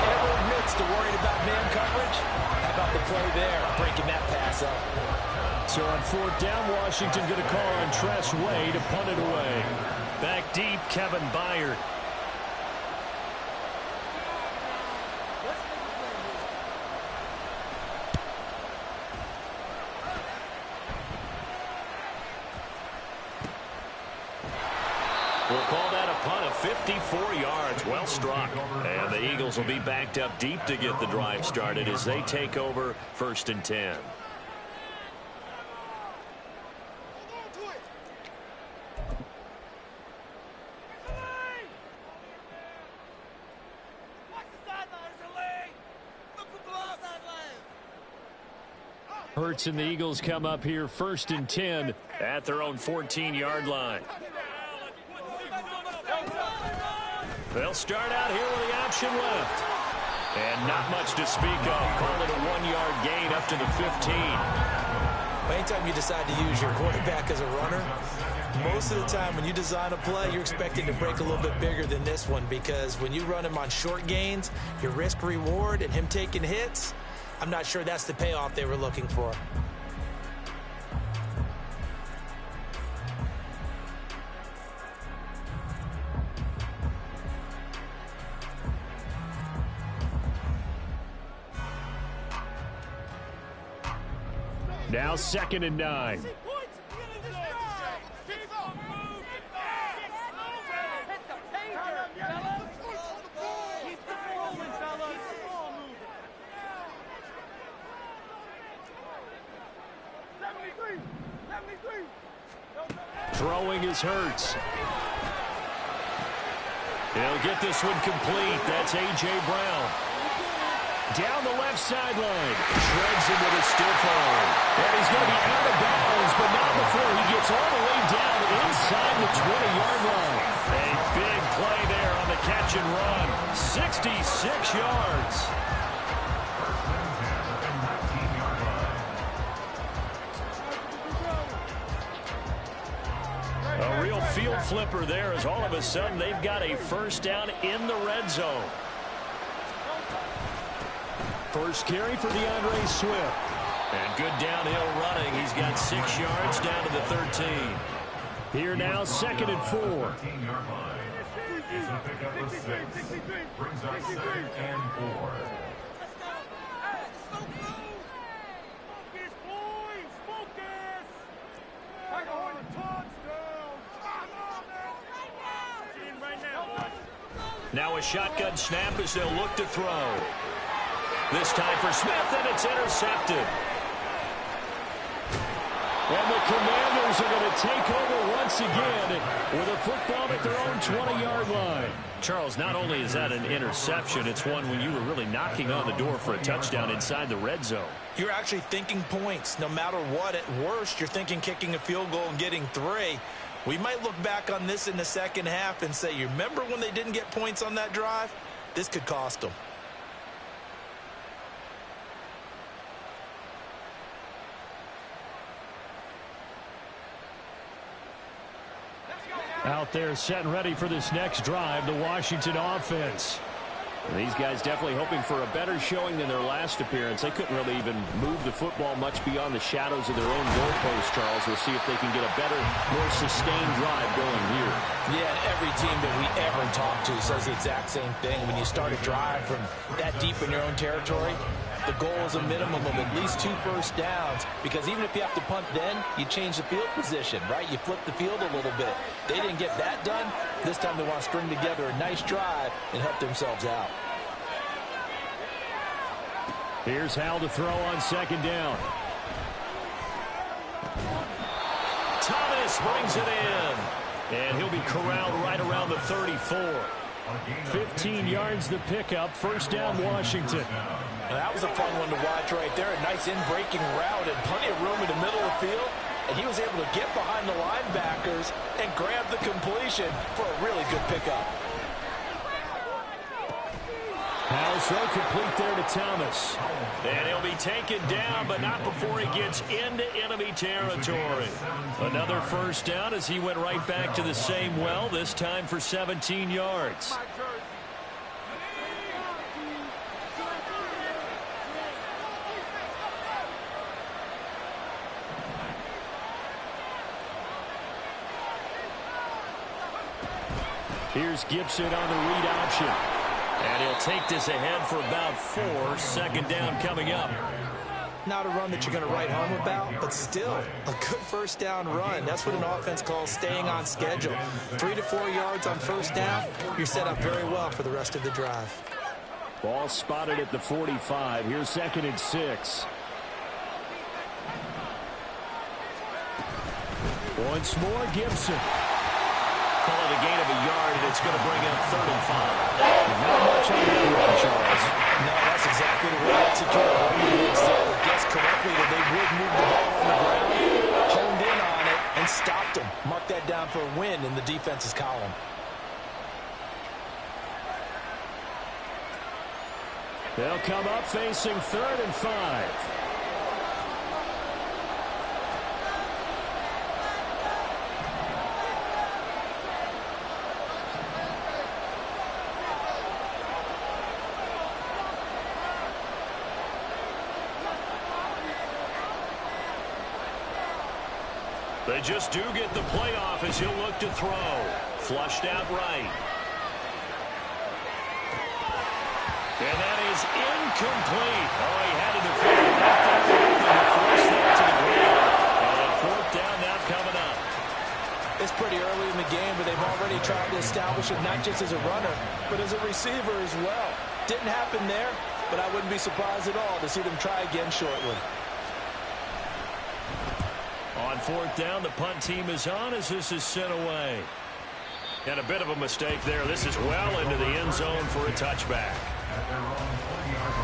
Never admits to worrying about man coverage. How about the play there, breaking that pass up? So on 4th down, Washington going to call on Tress Way to punt it away. Back deep, Kevin Byard. We'll call that a punt of 54 yards. Well struck. And the Eagles will be backed up deep to get the drive started as they take over 1st and 10. Hurts and the Eagles come up here 1st and 10 at their own 14-yard line. They'll start out here with the option left. And not much to speak of. Call it a 1-yard gain up to the 15. Anytime you decide to use your quarterback as a runner, most of the time when you design a play, you're expecting to break a little bit bigger than this one, because when you run him on short gains, your risk-reward and him taking hits, I'm not sure that's the payoff they were looking for. Now 2nd and 9. Throwing is Hurts. He'll get this one complete. That's A.J. Brown. Down the left sideline. Shreds him with a stiff arm. And he's going to be out of bounds, but not before he gets all the way down inside the 20-yard line. A big play there on the catch and run. 66 yards. A real field flipper there, as all of a sudden they've got a 1st down in the red zone. First carry for DeAndre Swift. And good downhill running. He's got 6 yards down to the 13. Here now, 2nd and 4. It's a pickup of 6. Brings up 2nd and 4. Now a shotgun snap as they'll look to throw. This time for Smith, and it's intercepted. And the Commanders are going to take over once again with a football at their own 20-yard line. Charles, not only is that an interception, it's one when you were really knocking on the door for a touchdown inside the red zone. You're actually thinking points. No matter what, at worst, you're thinking kicking a field goal and getting 3. We might look back on this in the second half and say, you remember when they didn't get points on that drive? This could cost them. Out there set and ready for this next drive, the Washington offense. These guys definitely hoping for a better showing than their last appearance. They couldn't really even move the football much beyond the shadows of their own goalpost, Charles. We'll see if they can get a better, more sustained drive going here. Yeah, and every team that we ever talk to says the exact same thing. When you start a drive from that deep in your own territory, the goal is a minimum of at least 2 first downs, because even if you have to punt then, you change the field position, right? You flip the field a little bit. They didn't get that done. This time they want to string together a nice drive and help themselves out. Here's Hal to throw on 2nd down. Thomas brings it in, and he'll be corralled right around the 34. 15 yards the pickup, 1st down Washington. Now, that was a fun one to watch right there. A nice in-breaking route and plenty of room in the middle of the field. And he was able to get behind the linebackers and grab the completion for a really good pickup. Hal's throw complete there to Thomas. And he'll be taken down, but not before he gets into enemy territory. Another 1st down as he went right back to the same well, this time for 17 yards. Here's Gibson on the read option. And he'll take this ahead for about 4. 2nd down coming up. Not a run that you're going to write home about, but still a good 1st down run. That's what an offense calls staying on schedule. 3 to 4 yards on 1st down. You're set up very well for the rest of the drive. Ball spotted at the 45. Here's 2nd and 6. Once more, Gibson. Call it a gain of a yard, and it's going to bring up 3rd and 5. Not much on that run, Charles. No, that's exactly the way to execute it. They guessed correctly that they would move the ball on the ground, honed in on it, and stopped them. Mark that down for a win in the defense's column. They'll come up facing 3rd and 5. They just do get the playoff as he'll look to throw. Flushed out right. And that is incomplete. Oh, he had to defend it back there and force that to the ground. And 4th down now coming up. It's pretty early in the game, but they've already tried to establish it not just as a runner, but as a receiver as well. Didn't happen there, but I wouldn't be surprised at all to see them try again shortly. On 4th down, the punt team is on as this is sent away. And a bit of a mistake there. This is well into the end zone for a touchback. At their own 20-yard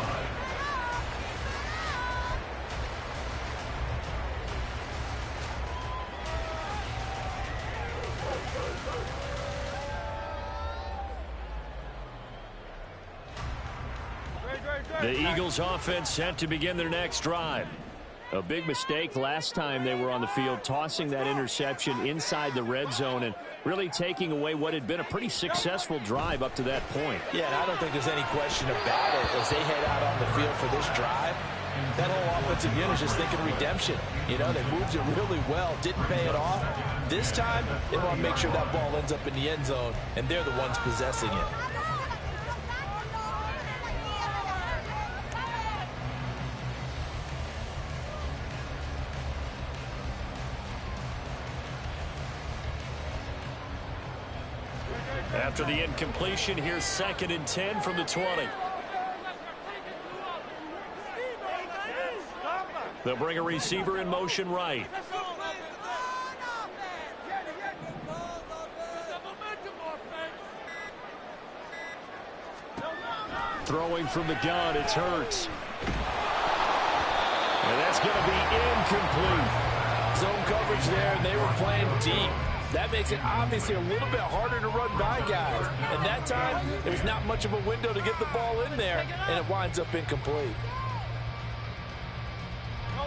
line. The Eagles offense set to begin their next drive. A big mistake last time they were on the field, tossing that interception inside the red zone and really taking away what had been a pretty successful drive up to that point. Yeah, and I don't think there's any question about it. As they head out on the field for this drive, that whole offensive unit is just thinking redemption. You know, they moved it really well, didn't pay it off. This time, they want to make sure that ball ends up in the end zone, and they're the ones possessing it. After the incompletion, here's 2nd and 10 from the 20. They'll bring a receiver in motion right. Throwing from the gun, it's Hurts. And that's going to be incomplete. Zone coverage there, and they were playing deep. That makes it obviously a little bit harder to run by guys. And that time, there's not much of a window to get the ball in there, and it winds up incomplete.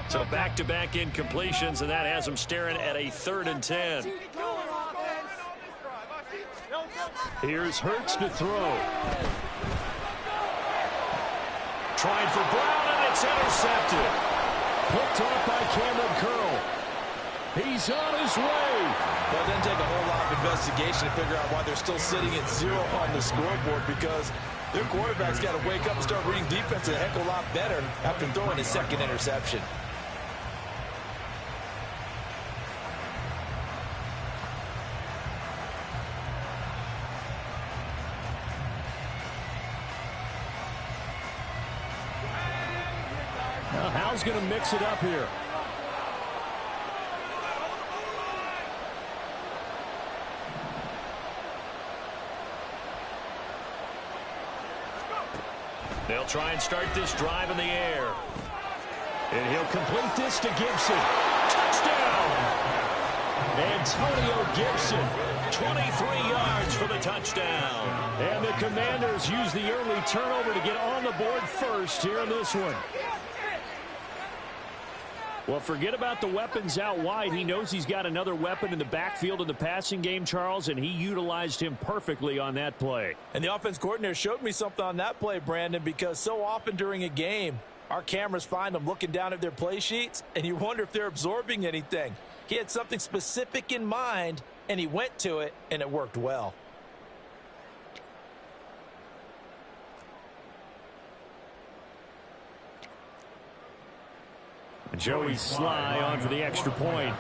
So back-to-back incompletions, and that has them staring at a 3rd and 10. Here's Hurts to throw. Trying for Brown, and it's intercepted. Picked off by Cameron Curl. He's on his way. Well, it doesn't take a whole lot of investigation to figure out why they're still sitting at 0 on the scoreboard, because their quarterback's got to wake up and start reading defense a heck of a lot better after throwing his 2nd interception. Now, Hal's going to mix it up here. They'll try and start this drive in the air. And he'll complete this to Gibson. Touchdown! Antonio Gibson, 23 yards for the touchdown. And the Commanders use the early turnover to get on the board first here in this one. Well, forget about the weapons out wide. He knows he's got another weapon in the backfield in the passing game, Charles, and he utilized him perfectly on that play. And the offense coordinator showed me something on that play, Brandon, because so often during a game, our cameras find them looking down at their play sheets, and you wonder if they're absorbing anything. He had something specific in mind, and he went to it, and it worked well. Joey Sly on for the extra point.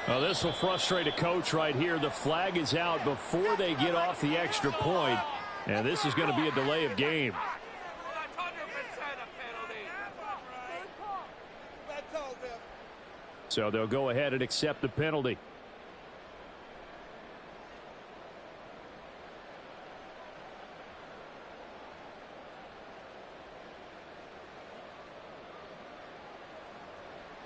Well, this will frustrate a coach right here. The flag is out before they get off the extra point, and this is going to be a delay of game. So they'll go ahead and accept the penalty.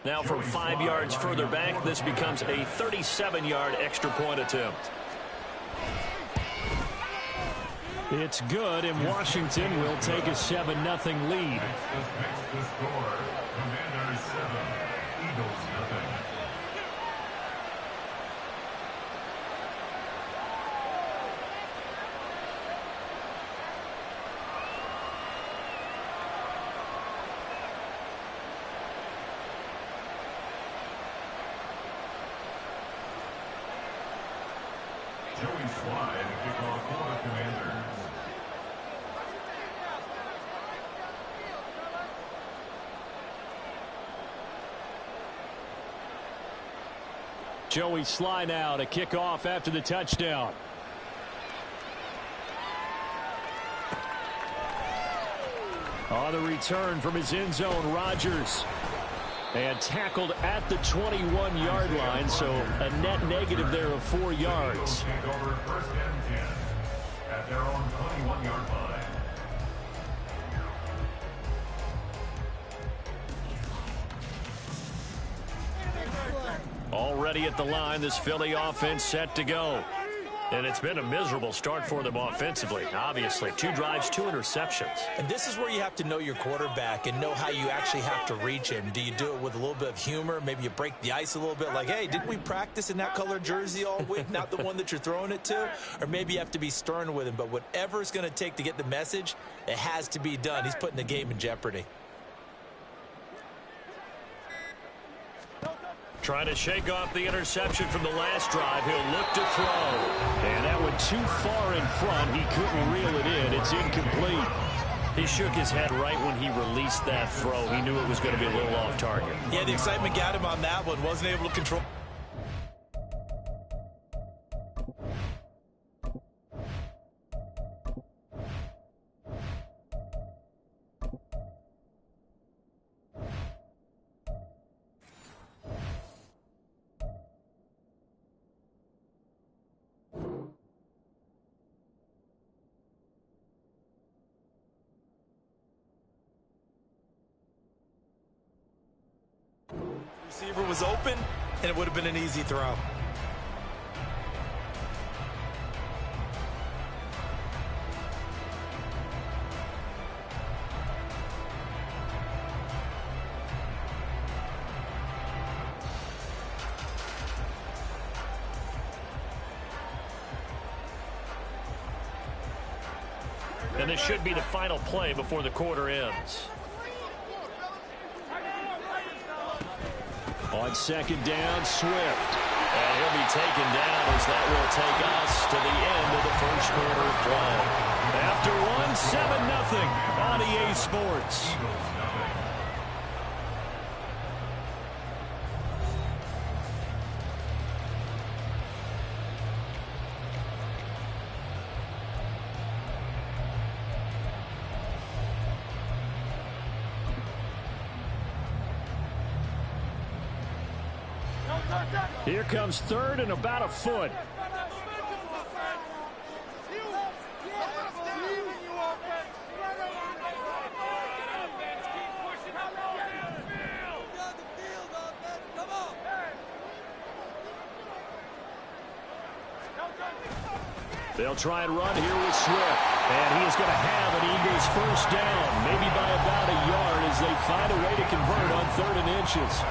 Now from 5 yards further back, this becomes a 37-yard extra point attempt. It's good, and Washington will take a 7-0 lead. The score, Commanders 7, Eagles 0. Joey Sly, the kickoff for the Commanders. Joey Sly now to kick off after the touchdown. On the return from his end zone, Rodgers. And tackled at the 21-yard line, so a net negative there of 4 yards. Take over 1st and 10 at their own 21-yard line. Already at the line, this Philly offense set to go. And it's been a miserable start for them offensively, obviously. 2 drives, 2 interceptions. And this is where you have to know your quarterback and know how you actually have to reach him. Do you do it with a little bit of humor? Maybe you break the ice a little bit like, hey, didn't we practice in that color jersey all week, not the one that you're throwing it to? Or maybe you have to be stern with him. But whatever it's going to take to get the message, it has to be done. He's putting the game in jeopardy. Trying to shake off the interception from the last drive. He'll look to throw. And that went too far in front. He couldn't reel it in. It's incomplete. He shook his head right when he released that throw. He knew it was going to be a little off target. Yeah, the excitement got him on that one. Wasn't able to control. Receiver was open, and it would have been an easy throw. And this should be the final play before the quarter ends. On second down, Swift. And he'll be taken down as that will take us to the end of the first quarter of play. After one, 7-0 on EA Sports. Here comes third and about a foot. They'll try and run here with Swift. And he is going to have an Eagles first down, maybe by about a yard as they find a way to convert on 3rd and inches.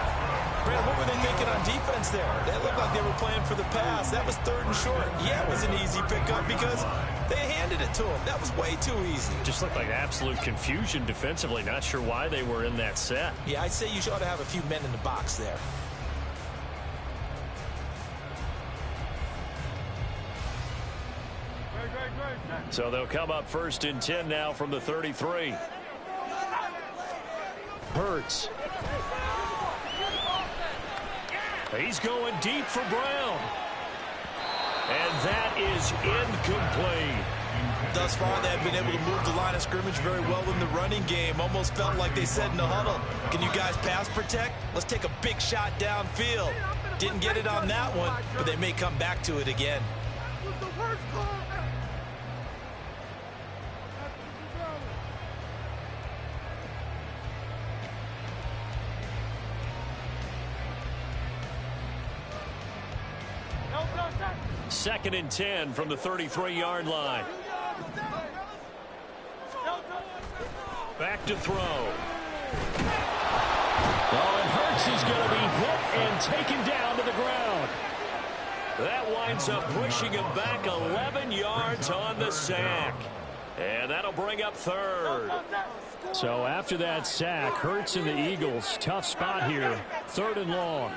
Brad, what were they thinking on defense there? They looked like they were playing for the pass. That was 3rd and short. Yeah, it was an easy pickup because they handed it to him. That was way too easy. Just looked like absolute confusion defensively. Not sure why they were in that set. Yeah, I'd say you ought to have a few men in the box there. So they'll come up 1st and 10 now from the 33. Hurts. He's going deep for Brown. And that is incomplete. Thus far, they have been able to move the line of scrimmage very well in the running game. Almost felt like they said in the huddle, can you guys pass protect? Let's take a big shot downfield. Didn't get it on that one, but they may come back to it again. Second and 10 from the 33-yard line. Back to throw. Oh, and Hurts is going to be hit and taken down to the ground. That winds up pushing him back 11 yards on the sack. And that'll bring up 3rd. So after that sack, Hurts and the Eagles, tough spot here. 3rd and long.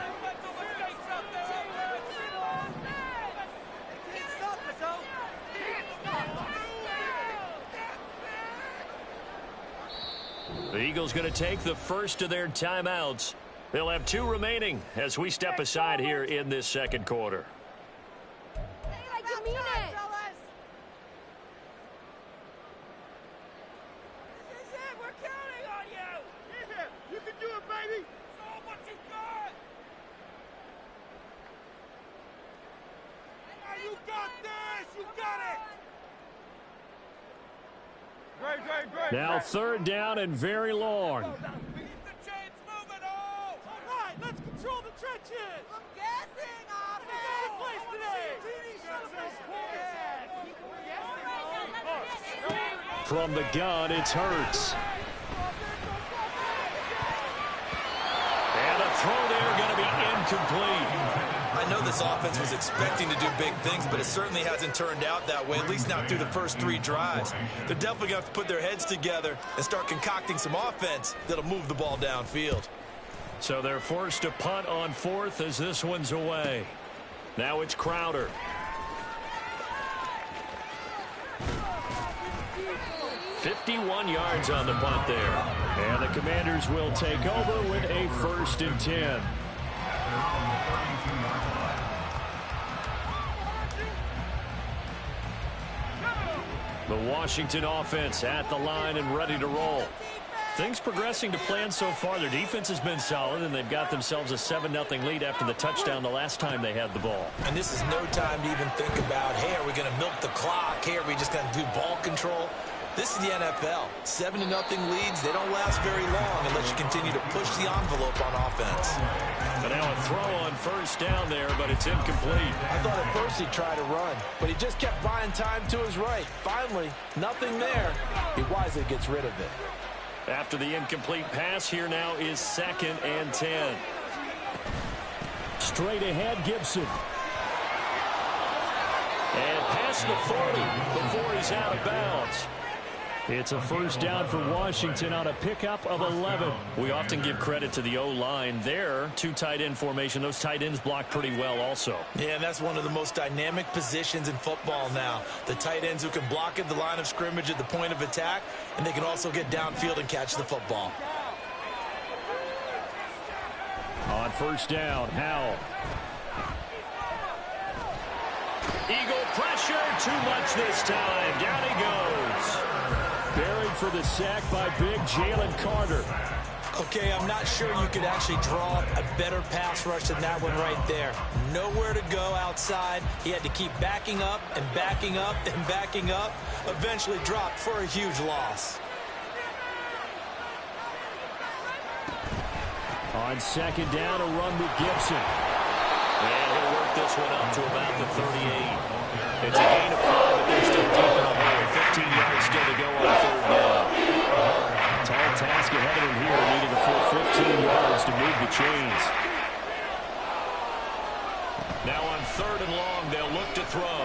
The Eagles going to take the first of their timeouts. They'll have 2 remaining as we step aside here in this second quarter. I mean it. This is it. We're counting on you. Yeah, you can do it, baby. Show 'em what you got. You got this. You got it. Great. Now 3rd down and very long. Keep the chains moving, all right, let's control the trenches. I'm guessing, offense. Place today. From the gun, it's Hurts. And a throw there going to be incomplete. I know this offense was expecting to do big things, but it certainly hasn't turned out that way, at least not through the first 3 drives. They're definitely going to have to put their heads together and start concocting some offense that'll move the ball downfield. So they're forced to punt on 4th as this one's away. Now it's Crowder. "51 yards on the punt there. And the Commanders will take over with a 1st and 10. The Washington offense at the line and ready to roll. Things progressing to plan so far. Their defense has been solid, and they've got themselves a 7-0 lead after the touchdown the last time they had the ball. And this is no time to even think about, hey, are we going to milk the clock? Hey, are we just going to do ball control? This is the NFL. 7-0 leads, they don't last very long unless you continue to push the envelope on offense. But now a throw on 1st down there, but it's incomplete. I thought at first he'd try to run, but he just kept buying time to his right. Finally, nothing there. He wisely gets rid of it. After the incomplete pass, here now is 2nd and 10. Straight ahead, Gibson. And past the 40 before he's out of bounds. It's a 1st down for Washington on a pickup of 11. We often give credit to the O-line there. 2 tight end formation. Those tight ends block pretty well also. Yeah, and that's one of the most dynamic positions in football now. The tight ends who can block at the line of scrimmage at the point of attack, and they can also get downfield and catch the football. On 1st down, Howell. Eagle pressure, too much this time. Down he goes. Buried for the sack by big Jalen Carter. Okay, I'm not sure you could actually draw a better pass rush than that one right there. Nowhere to go outside. He had to keep backing up and backing up and backing up. Eventually dropped for a huge loss. On 2nd down, a run with Gibson. And he'll work this one up to about the 38. It's a gain of 5, but they're still deep in the hole. 15 yards still to go on 3rd down. Tall task ahead of him here, needing a full 15 yards to move the chains. Now on 3rd and long, they'll look to throw.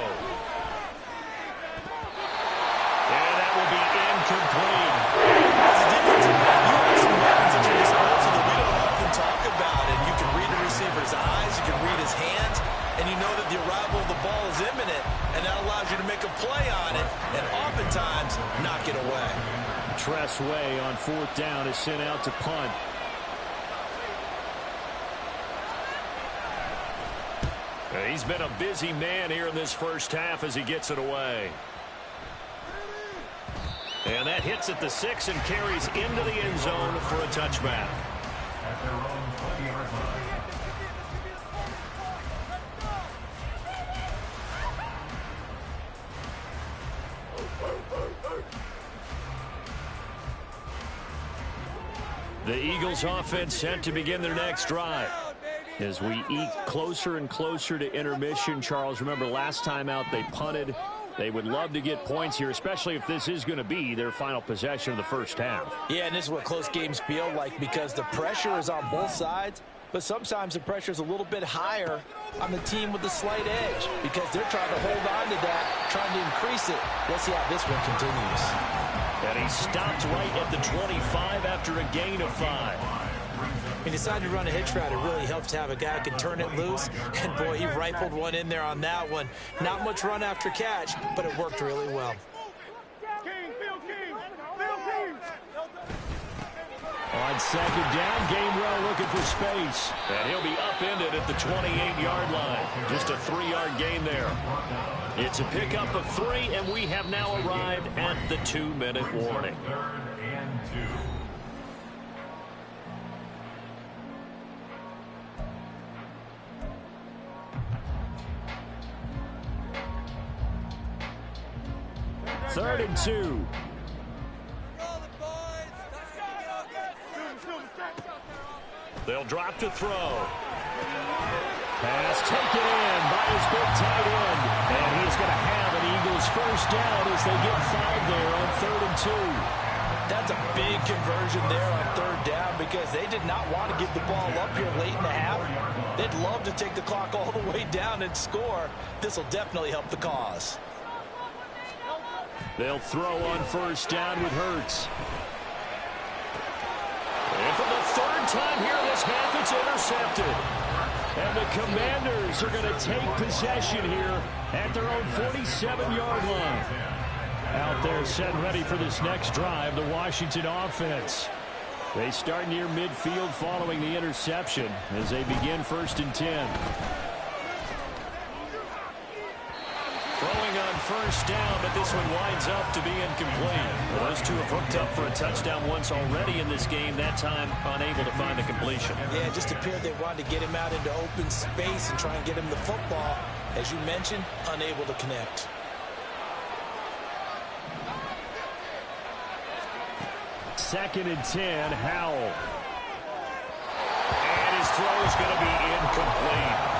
And that will be incomplete. As a defensive back, you have some weapons at your disposal that we don't often talk about. And you can read a receiver's eyes, you can read his hands, and you know that the arrival of the ball is imminent, and that allows you to make a play on it, and oftentimes knock it away. Tress Way on 4th down is sent out to punt. He's been a busy man here in this 1st half as he gets it away. And that hits at the 6 and carries into the end zone for a touchback. At their own 20-yard line. The Eagles offense set to begin their next drive. As we eke closer and closer to intermission, Charles, remember last time out they punted. They would love to get points here, especially if this is going to be their final possession of the 1st half. Yeah, and this is what close games feel like because the pressure is on both sides, but sometimes the pressure is a little bit higher on the team with the slight edge because they're trying to hold on to that, trying to increase it. Let's see how this one continues. And he stopped right at the 25 after a gain of 5. He decided to run a hitch route. It really helps to have a guy who can turn it loose. And, boy, he rifled one in there on that one. Not much run after catch, but it worked really well. On 2nd down, Gainwell looking for space. And he'll be upended at the 28-yard line. Just a 3-yard gain there. It's a pickup of 3, and we have now arrived at the 2-minute warning. 3rd and 2. Third and 2. They'll drop to throw. Pass taken in by his big tight end. And he's going to have an Eagle Eagles first down as they get 5 there on 3rd and 2. That's a big conversion there on 3rd down because they did not want to give the ball up here late in the half. They'd love to take the clock all the way down and score. This will definitely help the cause. They'll throw on first down with Hurts. And for the 3rd time here this half, it's intercepted. And the Commanders are going to take possession here at their own 47-yard line. Out there set and ready for this next drive, the Washington offense. They start near midfield following the interception as they begin 1st and 10. Throwing on first down, but this one winds up to be incomplete. Well, those two have hooked up for a touchdown once already in this game, that time unable to find the completion. Yeah, it just appeared they wanted to get him out into open space and try and get him the football. As you mentioned, unable to connect. Second and 10, Howell. And his throw is going to be incomplete.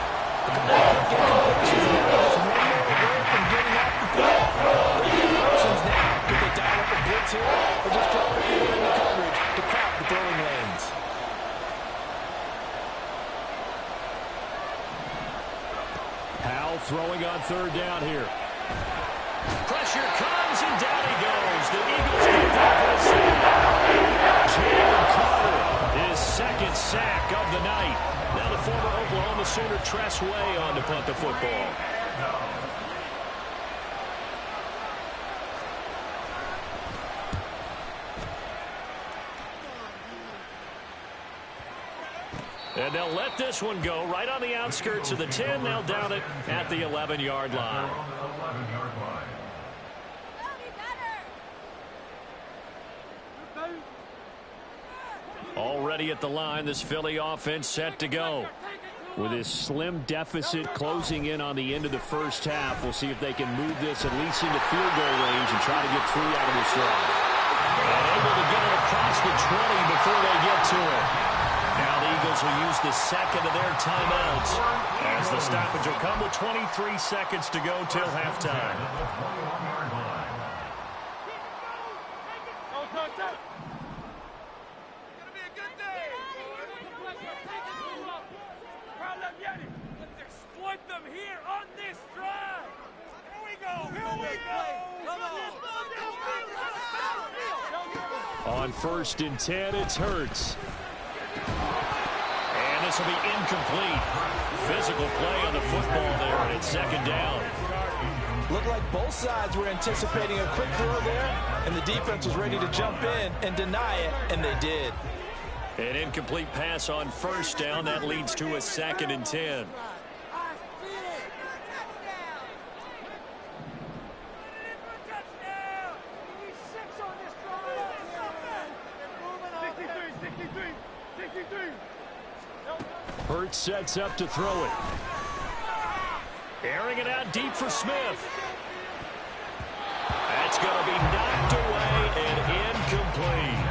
Could they dial up a blitz here or just drop it in the coverage to crowd the throwing lanes? Howell throwing on 3rd down here. Pressure comes and down he goes. The Eagles get there for the sack. Jalen Carter, his 2nd sack of the night. Now the former Oklahoma Sooner Tress Way on to punt the football. And they'll let this one go right on the outskirts of the 10. They'll down it at the 11-yard line. Already at the line, this Philly offense set to go. With this slim deficit closing in on the end of the first half, we'll see if they can move this at least into field goal range and try to get 3 out of this drive. And able to get it across the 20 before they get to it. Now the Eagles will use the 2nd of their timeouts as the stoppage will come with 23 seconds to go till halftime. Let's exploit them here on this drive. Here we go. On 1st and 10, it's Hurts. And this will be incomplete. Physical play on the football there, and it's 2nd down. Looked like both sides were anticipating a quick throw there, and the defense was ready to jump in and deny it, and they did. An incomplete pass on 1st down. That leads to a 2nd and 10. Hurts sets up to throw it. Airing it out deep for Smith. That's going to be knocked away and incomplete.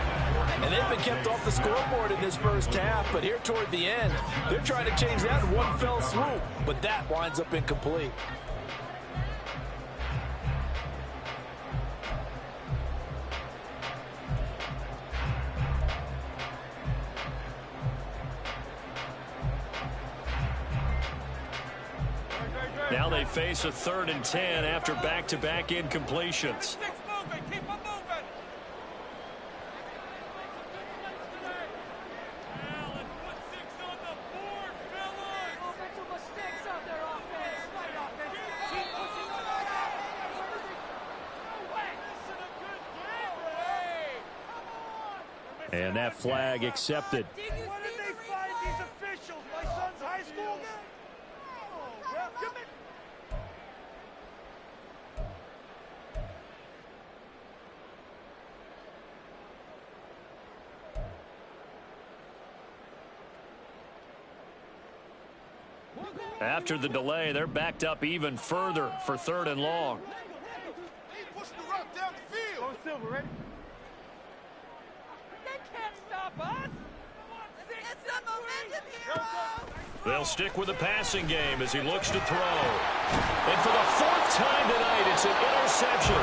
And they've been kept off the scoreboard in this first half, but here toward the end, they're trying to change that in one fell swoop, but that winds up incomplete. Now they face a 3rd and 10 after back-to-back incompletions. Keep them moving. Let's put 6 on the board, fellas. Mental mistakes out there, offense. Right, offense. Keep pushing on that. This is a good game. And that flag accepted. Where did they find these officials? My son's high school guy? Well, come in. After the delay, they're backed up even further for 3rd and long. Push the rock down the field. Go Silver, ready? They can't stop us. It's the momentum, hero. They'll stick with the passing game as he looks to throw. And for the fourth time tonight, it's an interception.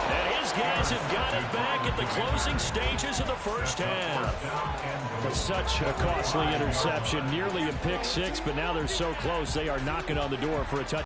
And his guys have got it back at the closing stages of the first half. Such a costly interception, nearly a pick six, but now they're so close they are knocking on the door for a touchdown.